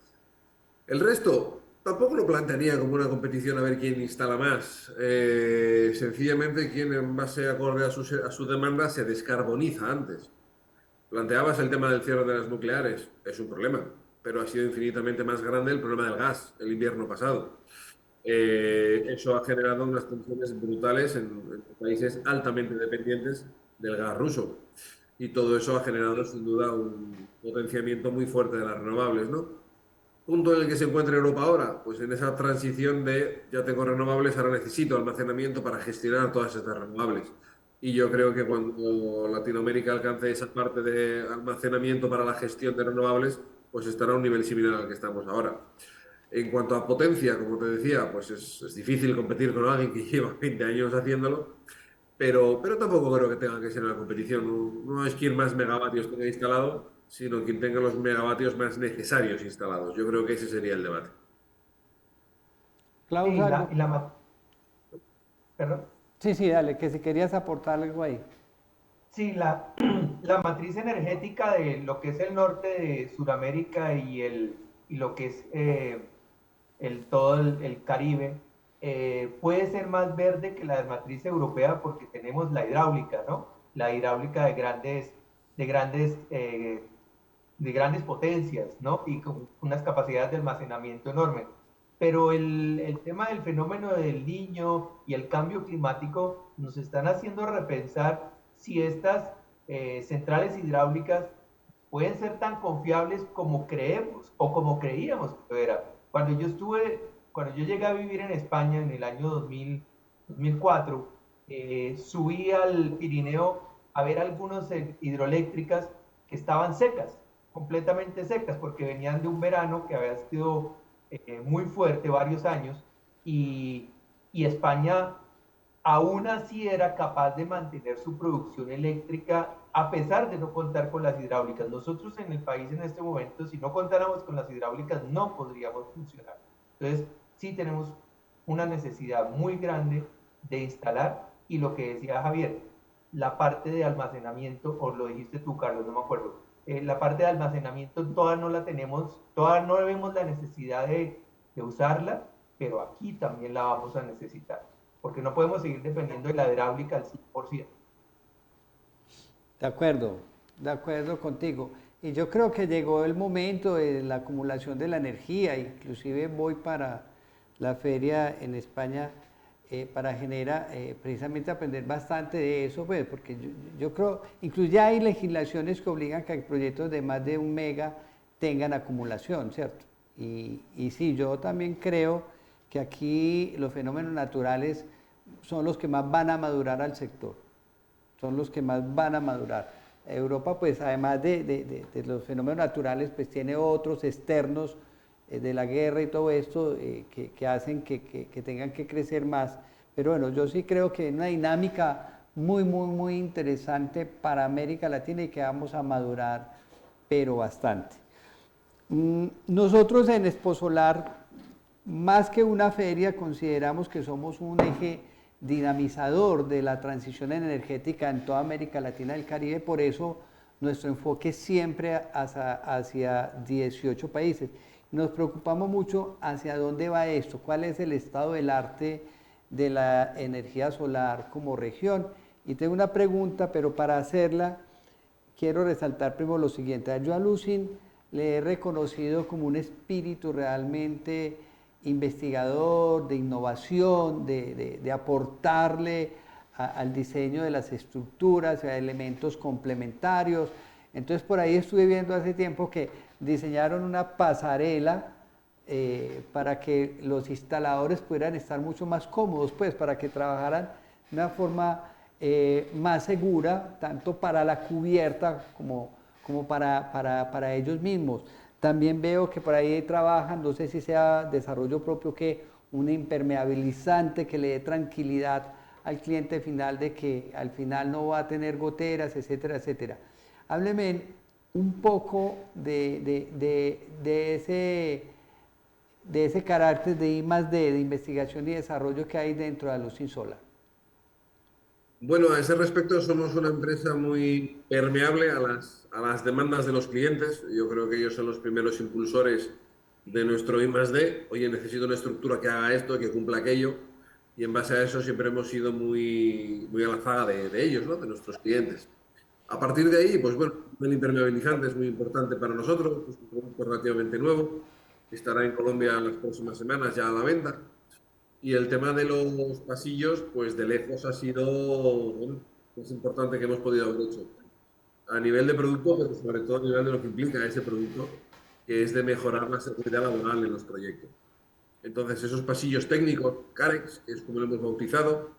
El resto tampoco lo plantearía como una competición a ver quién instala más. Sencillamente, quien en base acorde a su demanda se descarboniza antes. Planteabas el tema del cierre de las nucleares, es un problema, pero ha sido infinitamente más grande el problema del gas el invierno pasado. Eso ha generado unas tensiones brutales en países altamente dependientes del gas ruso. Y todo eso ha generado, sin duda, un potenciamiento muy fuerte de las renovables, ¿no? Punto en el que se encuentra Europa ahora, pues en esa transición de ya tengo renovables, ahora necesito almacenamiento para gestionar todas estas renovables. Y yo creo que cuando Latinoamérica alcance esa parte de almacenamiento para la gestión de renovables, pues estará a un nivel similar al que estamos ahora. En cuanto a potencia, como te decía, pues es difícil competir con alguien que lleva 20 años haciéndolo, pero tampoco creo que tenga que ser una competición. No, no es quien más megavatios tenga instalado, sino quien tenga los megavatios más necesarios instalados. Yo creo que ese sería el debate. Klaus, Sí, algo. perdón. Sí, sí, dale, que si querías aportar algo ahí. Sí, la matriz energética de lo que es el norte de Sudamérica y lo que es todo el Caribe, puede ser más verde que la matriz europea porque tenemos la hidráulica, ¿no? La hidráulica de grandes, eh, de grandes potencias, ¿no? Y con unas capacidades de almacenamiento enormes. Pero el tema del fenómeno del Niño y el cambio climático nos están haciendo repensar si estas centrales hidráulicas pueden ser tan confiables como creemos o como creíamos que era. Cuando yo llegué a vivir en España en el año 2004, subí al Pirineo a ver algunas hidroeléctricas que estaban secas, completamente secas, porque venían de un verano que había sido muy fuerte, varios años, y, y España aún así era capaz de mantener su producción eléctrica a pesar de no contar con las hidráulicas. Nosotros en el país en este momento, si no contáramos con las hidráulicas, no podríamos funcionar. Entonces, sí tenemos una necesidad muy grande de instalar y lo que decía Javier, la parte de almacenamiento, o lo dijiste tú, Carlos, no me acuerdo, la parte de almacenamiento todavía no la tenemos, todavía no vemos la necesidad de usarla, pero aquí también la vamos a necesitar porque no podemos seguir dependiendo de la hidráulica al 100%. De acuerdo contigo. Y yo creo que llegó el momento de la acumulación de la energía, inclusive voy para la feria en España para precisamente aprender bastante de eso, pues, porque yo creo, incluso ya hay legislaciones que obligan a que proyectos de más de 1 mega tengan acumulación, ¿cierto? Y sí, yo también creo que aquí los fenómenos naturales son los que más van a madurar al sector, son los que más van a madurar. Europa, pues además de los fenómenos naturales, pues tiene otros externos de la guerra y todo esto que hacen que tengan que crecer más. Pero bueno, yo sí creo que es una dinámica muy interesante para América Latina y que vamos a madurar, pero bastante. Nosotros en Exposolar, más que una feria, consideramos que somos un eje dinamizador de la transición energética en toda América Latina y el Caribe, por eso nuestro enfoque siempre hacia 18 países. Nos preocupamos mucho hacia dónde va esto, cuál es el estado del arte de la energía solar como región. Y tengo una pregunta, pero para hacerla quiero resaltar primero lo siguiente. Yo a Lucin le he reconocido como un espíritu realmente investigador, de innovación, de aportarle al diseño de las estructuras, a elementos complementarios. Entonces por ahí estuve viendo hace tiempo que diseñaron una pasarela para que los instaladores pudieran estar mucho más cómodos, pues para que trabajaran de una forma más segura, tanto para la cubierta como para ellos mismos. También veo que por ahí trabajan, no sé si sea desarrollo propio, que un impermeabilizante que le dé tranquilidad al cliente final de que al final no va a tener goteras, etcétera, etcétera. Hábleme un poco de de ese carácter de I+D, de investigación y desarrollo que hay dentro de Alusin Solar? Bueno, a ese respecto somos una empresa muy permeable a las demandas de los clientes. Yo creo que ellos son los primeros impulsores de nuestro I+D. Oye, necesito una estructura que haga esto, que cumpla aquello. Y en base a eso siempre hemos sido muy a la zaga de ellos, ¿no? De nuestros clientes. A partir de ahí, pues bueno, el impermeabilizante es muy importante para nosotros. Es un producto relativamente nuevo. Estará en Colombia en las próximas semanas ya a la venta. Y el tema de los pasillos, pues de lejos ha sido, bueno, más importante que hemos podido haber hecho. A nivel de producto, pero sobre todo a nivel de lo que implica ese producto, que es de mejorar la seguridad laboral en los proyectos. Entonces, esos pasillos técnicos, CAREX, que es como lo hemos bautizado,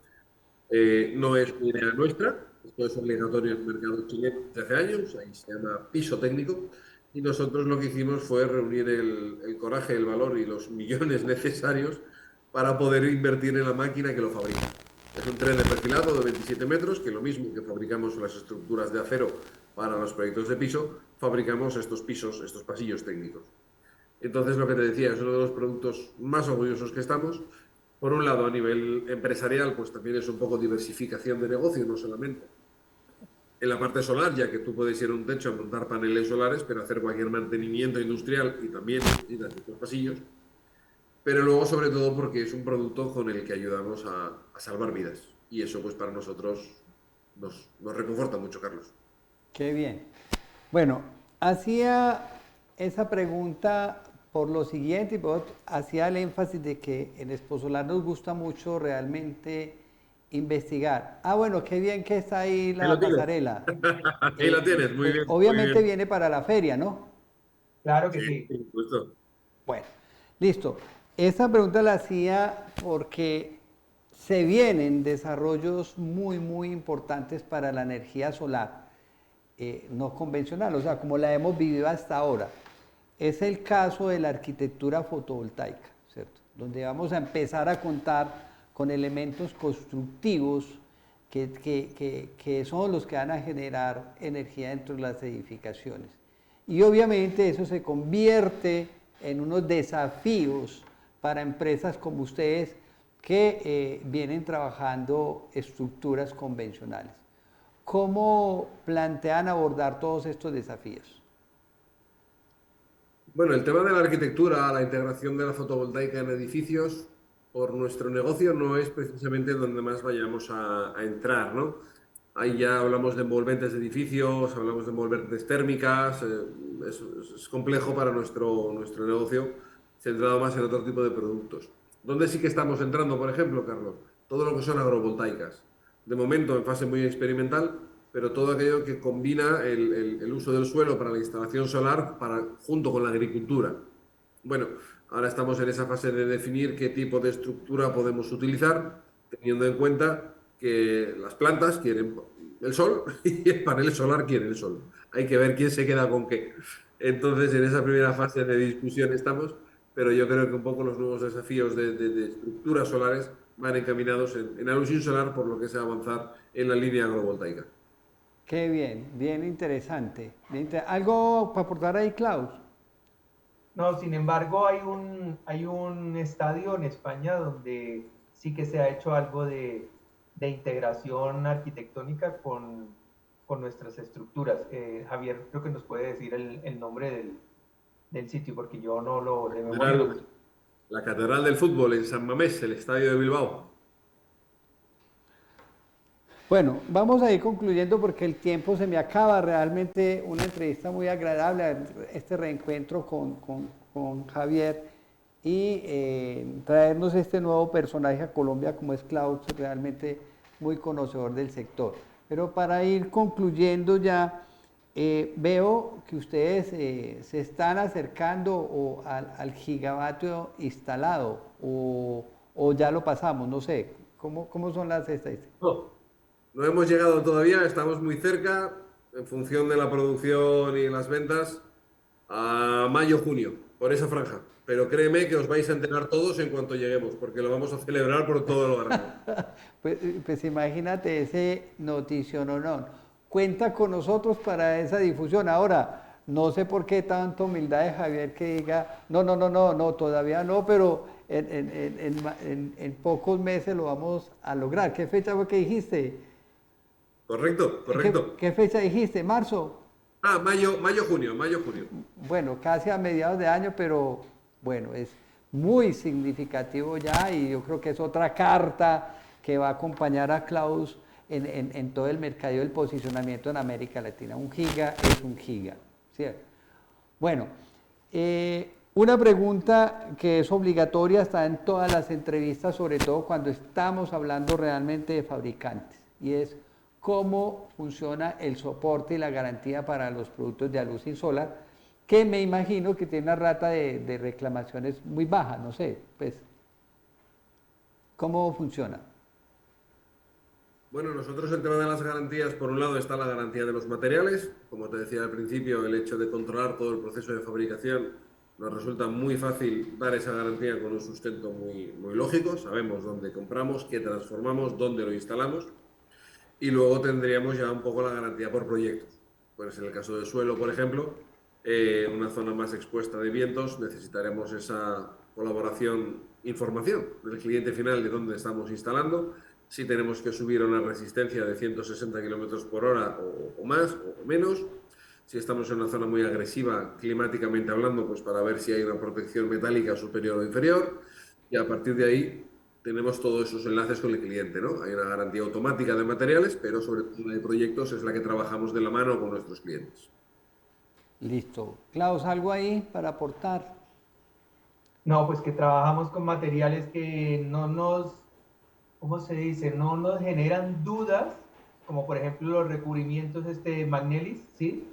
no es una idea nuestra. Esto es obligatorio en el mercado chileno desde hace años, ahí se llama piso técnico. Y nosotros lo que hicimos fue reunir el coraje, el valor y los millones necesarios para poder invertir en la máquina que lo fabrica. Es un tren de perfilado de 27 metros, que lo mismo que fabricamos las estructuras de acero para los proyectos de piso, fabricamos estos pisos, estos pasillos técnicos. Entonces, lo que te decía, es uno de los productos más orgullosos que estamos. Por un lado, a nivel empresarial, pues también es un poco diversificación de negocio, no solamente en la parte solar, ya que tú puedes ir a un techo a montar paneles solares, pero hacer cualquier mantenimiento industrial y también necesitas estos pasillos. Pero luego, sobre todo, porque es un producto con el que ayudamos a salvar vidas. Y eso, pues para nosotros, nos reconforta mucho, Carlos. Qué bien. Bueno, hacía esa pregunta por lo siguiente, y hacía el énfasis de que en Exposolar nos gusta mucho realmente investigar. Ah, bueno, qué bien que está ahí la pasarela. Ahí la tienes, muy bien. Obviamente muy bien. viene para la feria, ¿no? Claro que Sí, sí. por supuesto. Bueno, listo. Esta pregunta la hacía porque se vienen desarrollos muy importantes para la energía solar no convencional, o sea, como la hemos vivido hasta ahora. Es el caso de la arquitectura fotovoltaica, ¿cierto? Donde vamos a empezar a contar con elementos constructivos que son los que van a generar energía dentro de las edificaciones. Y obviamente eso se convierte en unos desafíos para empresas como ustedes que vienen trabajando estructuras convencionales. ¿Cómo plantean abordar todos estos desafíos? Bueno, el tema de la arquitectura, la integración de la fotovoltaica en edificios, por nuestro negocio no es precisamente donde más vayamos a entrar, ¿no? Ahí ya hablamos de envolventes de edificios, hablamos de envolventes térmicas, es complejo para nuestro negocio, centrado más en otro tipo de productos. ¿Dónde sí que estamos entrando, por ejemplo, Carlos? Todo lo que son agrovoltaicas. De momento en fase muy experimental, pero todo aquello que combina el uso del suelo para la instalación solar junto con la agricultura. Bueno, ahora estamos en esa fase de definir qué tipo de estructura podemos utilizar, teniendo en cuenta que las plantas quieren el sol y el panel solar quiere el sol. Hay que ver quién se queda con qué. Entonces, en esa primera fase de discusión estamos, pero yo creo que un poco los nuevos desafíos de estructuras solares van encaminados en Alusin Solar, por lo que se va a avanzar en la línea agrovoltaica. Qué bien, bien interesante. ¿Algo para aportar ahí, Klaus? No, sin embargo, hay un estadio en España donde sí que se ha hecho algo de integración arquitectónica con nuestras estructuras. Javier creo que nos puede decir el nombre del sitio, porque yo no lo de memoria. La Catedral del Fútbol en San Mamés, el estadio de Bilbao. Bueno, vamos a ir concluyendo porque el tiempo se me acaba. Realmente una entrevista muy agradable, este reencuentro con Javier y traernos este nuevo personaje a Colombia como es Klaus, realmente muy conocedor del sector. Pero para ir concluyendo ya, veo que ustedes se están acercando al gigavatio instalado o ya lo pasamos, no sé, ¿cómo son las estadísticas? No hemos llegado todavía, estamos muy cerca, en función de la producción y las ventas, a mayo-junio, por esa franja. Pero créeme que os vais a enterar todos en cuanto lleguemos, porque lo vamos a celebrar por todo lo grande. Pues imagínate ese noticiononón. Cuenta con nosotros para esa difusión. Ahora, no sé por qué tanta humildad de Javier que diga, no, todavía no, pero en pocos meses lo vamos a lograr. ¿Qué fecha fue que dijiste? Correcto, correcto. ¿Qué fecha dijiste? ¿Marzo? Junio. Bueno, casi a mediados de año, pero bueno, es muy significativo ya y yo creo que es otra carta que va a acompañar a Klaus en todo el mercado del posicionamiento en América Latina. Un giga es un giga, ¿cierto? Bueno, una pregunta que es obligatoria, está en todas las entrevistas, sobre todo cuando estamos hablando realmente de fabricantes, y es cómo funciona el soporte y la garantía para los productos de Alusis Solar, que me imagino que tiene una rata de reclamaciones muy baja, no sé, pues, ¿cómo funciona? Bueno, nosotros el tema de las garantías, por un lado está la garantía de los materiales. Como te decía al principio, el hecho de controlar todo el proceso de fabricación nos resulta muy fácil dar esa garantía con un sustento muy lógico. Sabemos dónde compramos, qué transformamos, dónde lo instalamos. Y luego tendríamos ya un poco la garantía por proyectos. Pues en el caso del suelo, por ejemplo, en una zona más expuesta de vientos, necesitaremos esa colaboración, información del cliente final de dónde estamos instalando, si tenemos que subir a una resistencia de 160 km por hora o más o menos, si estamos en una zona muy agresiva climáticamente hablando, pues para ver si hay una protección metálica superior o inferior, y a partir de ahí tenemos todos esos enlaces con el cliente, ¿no? Hay una garantía automática de materiales, pero sobre todo la de proyectos es la que trabajamos de la mano con nuestros clientes. Listo. Klaus, ¿algo ahí para aportar? No, pues que trabajamos con materiales que no nos, ¿cómo se dice? No nos generan dudas, como por ejemplo los recubrimientos Magnelis, ¿sí?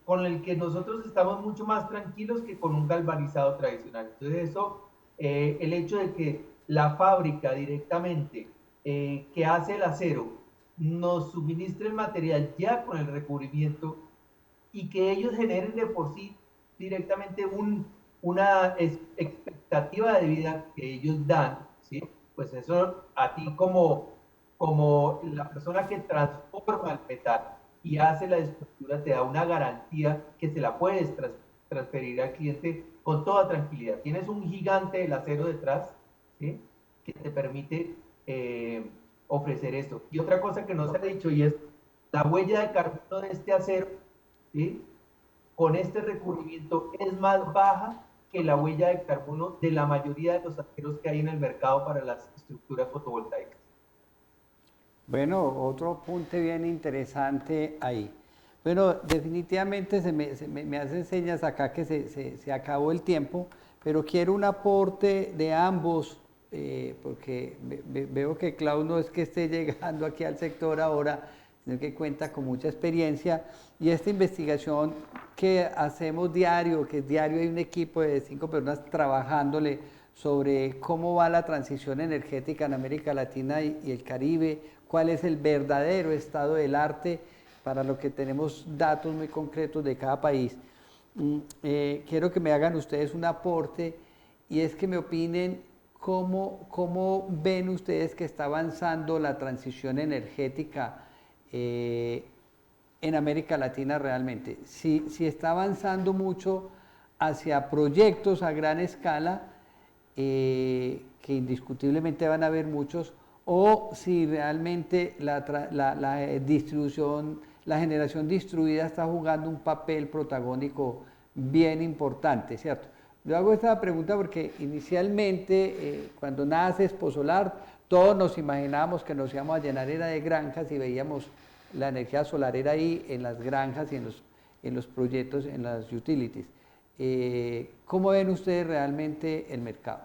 Con el que nosotros estamos mucho más tranquilos que con un galvanizado tradicional. Entonces eso, el hecho de que la fábrica directamente que hace el acero nos suministre el material ya con el recubrimiento y que ellos generen de por sí directamente una expectativa de vida que ellos dan, ¿sí? Pues eso a ti como la persona que transforma el metal y hace la estructura te da una garantía que se la puedes transferir al cliente con toda tranquilidad. Tienes un gigante del acero detrás, ¿sí? Que te permite ofrecer esto. Y otra cosa que no se ha dicho y es la huella de carbono de este acero, ¿sí? Con este recubrimiento es más baja que la huella de carbono de la mayoría de los aceros que hay en el mercado para las estructuras fotovoltaicas. Bueno, otro apunte bien interesante ahí. Bueno, definitivamente me hacen señas acá que se acabó el tiempo, pero quiero un aporte de ambos, porque veo que Klaus no es que esté llegando aquí al sector ahora, sino que cuenta con mucha experiencia, y esta investigación que hacemos diario, que diario hay un equipo de 5 personas trabajándole sobre cómo va la transición energética en América Latina y el Caribe, cuál es el verdadero estado del arte, para lo que tenemos datos muy concretos de cada país. Quiero que me hagan ustedes un aporte, y es que me opinen cómo ven ustedes que está avanzando la transición energética en América Latina realmente. Si está avanzando mucho hacia proyectos a gran escala, que indiscutiblemente van a haber muchos, o si realmente la distribución, la generación distribuida está jugando un papel protagónico bien importante, ¿cierto? Yo hago esta pregunta porque inicialmente, cuando nace Exposolar, todos nos imaginábamos que nos íbamos a llenar era de granjas y veíamos la energía solar era ahí en las granjas y en los proyectos, en las utilities. ¿Cómo ven ustedes realmente el mercado?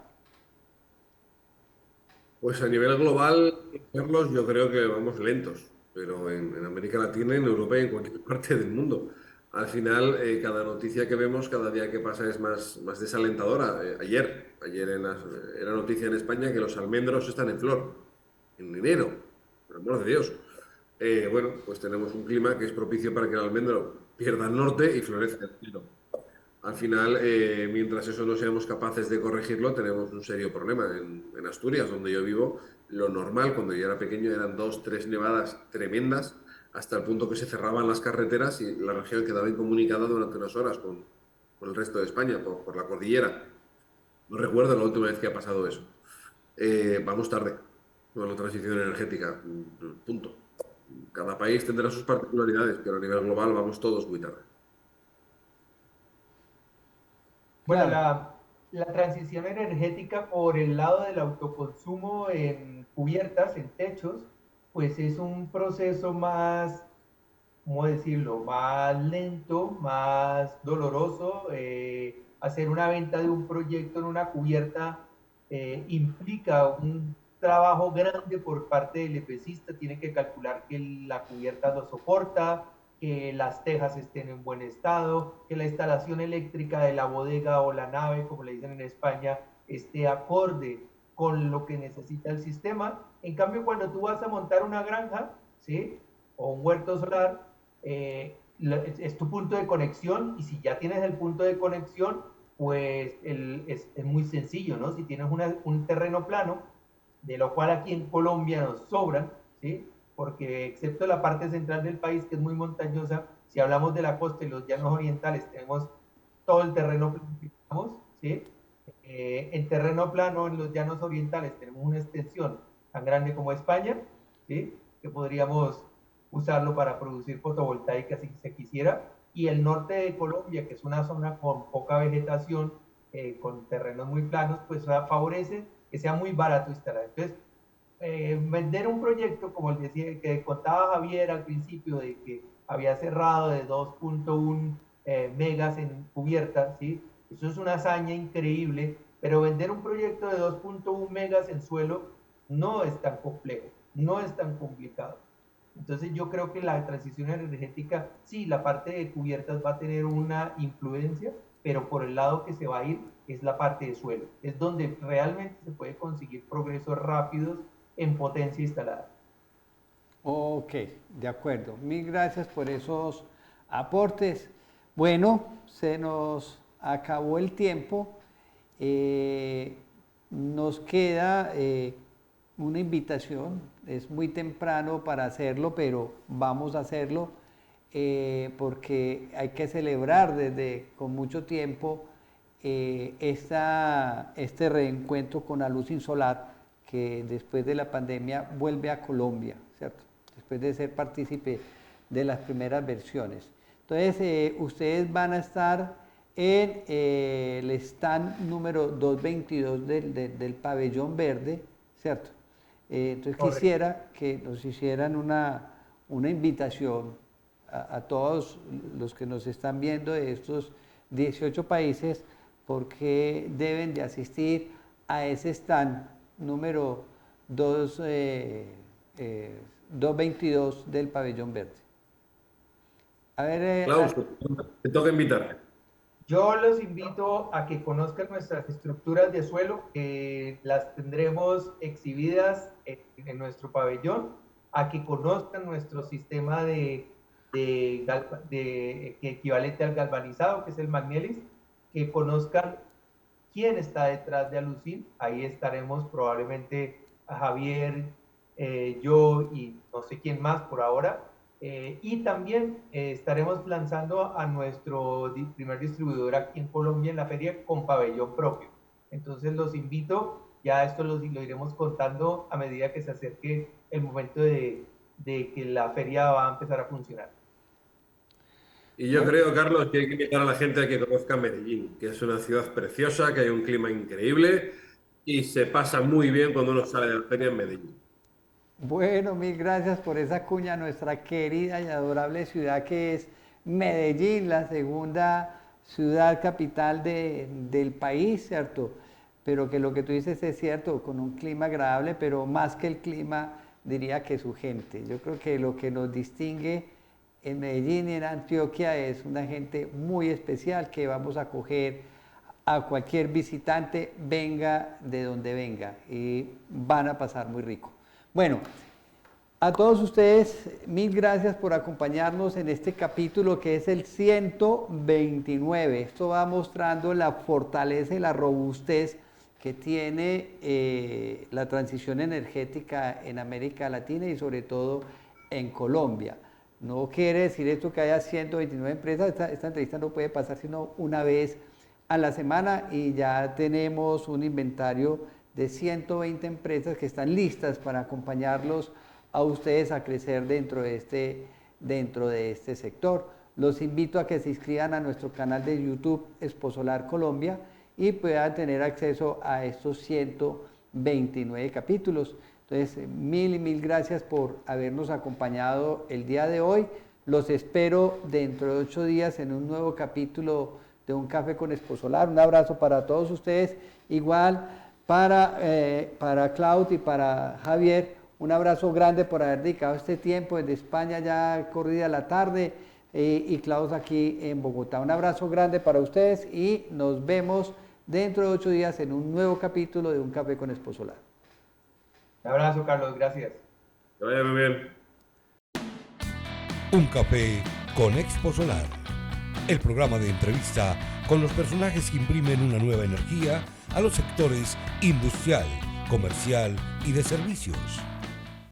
Pues a nivel global, Carlos, yo creo que vamos lentos, pero en América Latina, en Europa y en cualquier parte del mundo. Al final, cada noticia que vemos, cada día que pasa es más desalentadora. Ayer era noticia en España que los almendros están en flor, en enero, por amor de Dios. Bueno, pues tenemos un clima que es propicio para que el almendro pierda el norte y florezca en enero. Al final, mientras eso no seamos capaces de corregirlo, tenemos un serio problema. En Asturias, donde yo vivo, lo normal cuando yo era pequeño eran 2, 3 nevadas tremendas hasta el punto que se cerraban las carreteras y la región quedaba incomunicada durante unas horas con el resto de España, por la cordillera. No recuerdo la última vez que ha pasado eso. Vamos tarde con la transición energética, punto. Cada país tendrá sus particularidades, pero a nivel global vamos todos muy tarde. Bueno, Claro. la transición energética por el lado del autoconsumo en cubiertas, en techos, pues es un proceso más, ¿cómo decirlo?, más lento, más doloroso. Hacer una venta de un proyecto en una cubierta implica un trabajo grande por parte del EPCista. Tiene que calcular que la cubierta lo soporta, que las tejas estén en buen estado, que la instalación eléctrica de la bodega o la nave, como le dicen en España, esté acorde con lo que necesita el sistema. En cambio, cuando tú vas a montar una granja, ¿sí?, o un huerto solar, es tu punto de conexión, y si ya tienes el punto de conexión, pues es muy sencillo, ¿no? Si tienes un terreno plano, de lo cual aquí en Colombia nos sobran, ¿sí? Porque excepto la parte central del país, que es muy montañosa, si hablamos de la costa y los llanos orientales, tenemos todo el terreno plano que tenemos, ¿sí? En terreno plano, en los llanos orientales, tenemos una extensión tan grande como España, ¿sí?, que podríamos usarlo para producir fotovoltaica si se quisiera. Y el norte de Colombia, que es una zona con poca vegetación, con terrenos muy planos, pues favorece que sea muy barato instalar. Entonces, vender un proyecto, como el que contaba Javier al principio, de que había cerrado de 2.1 megas en cubierta, ¿sí? Eso es una hazaña increíble, pero vender un proyecto de 2.1 megas en suelo no es tan complejo, no es tan complicado. Entonces yo creo que la transición energética, sí, la parte de cubiertas va a tener una influencia, pero por el lado que se va a ir es la parte de suelo. Es donde realmente se puede conseguir progresos rápidos en potencia instalada. Ok, de acuerdo. Mil gracias por esos aportes. Bueno, se nos acabó el tiempo. Nos queda una invitación. Es muy temprano para hacerlo, pero vamos a hacerlo porque hay que celebrar desde con mucho tiempo este reencuentro con la luz insolar, que después de la pandemia vuelve a Colombia, ¿cierto? Después de ser partícipe de las primeras versiones. Entonces, ustedes van a estar en el stand número 222 del pabellón verde, ¿cierto? Entonces Correcto. quisiera que nos hicieran una invitación a todos los que nos están viendo de estos 18 países, porque deben de asistir a ese stand número 222 del pabellón verde. A ver, Klaus, te toca invitarte. Yo los invito a que conozcan nuestras estructuras de suelo, que las tendremos exhibidas en nuestro pabellón, a que conozcan nuestro sistema equivalente al galvanizado, que es el Magnelis, que conozcan quién está detrás de Alucin. Ahí estaremos probablemente a Javier, yo y no sé quién más por ahora. Y también estaremos lanzando a nuestro primer distribuidor aquí en Colombia en la feria con pabellón propio. Entonces los invito, ya esto lo iremos contando a medida que se acerque el momento de que la feria va a empezar a funcionar. Y yo creo, Carlos, que hay que invitar a la gente a que conozca Medellín, que es una ciudad preciosa, que hay un clima increíble y se pasa muy bien cuando uno sale de la feria en Medellín. bueno, mil gracias por esa cuña, nuestra querida y adorable ciudad que es Medellín, la segunda ciudad capital del país, ¿cierto? Pero que lo que tú dices es cierto, con un clima agradable, pero más que el clima, diría que su gente. Yo creo que lo que nos distingue en Medellín y en Antioquia es una gente muy especial que vamos a acoger a cualquier visitante, venga de donde venga, y van a pasar muy rico. Bueno, a todos ustedes, mil gracias por acompañarnos en este capítulo que es el 129. Esto va mostrando la fortaleza y la robustez que tiene la transición energética en América Latina y sobre todo en Colombia. No quiere decir esto que haya 129 empresas, esta entrevista no puede pasar sino una vez a la semana y ya tenemos un inventario de 120 empresas que están listas para acompañarlos a ustedes a crecer dentro de este sector. Los invito a que se inscriban a nuestro canal de YouTube Exposolar Colombia y puedan tener acceso a estos 129 capítulos. Entonces, mil gracias por habernos acompañado el día de hoy. Los espero dentro de 8 días en un nuevo capítulo de Un Café con Exposolar. Un abrazo para todos ustedes. Igual para Claudio y para Javier, un abrazo grande por haber dedicado este tiempo desde España, ya corrida la tarde, y Claudio aquí en Bogotá. Un abrazo grande para ustedes y nos vemos dentro de 8 días en un nuevo capítulo de Un Café con Exposolar. Un abrazo, Carlos, gracias. Que vaya muy bien. Un Café con Exposolar, el programa de entrevista con los personajes que imprimen una nueva energía a los sectores industrial, comercial y de servicios.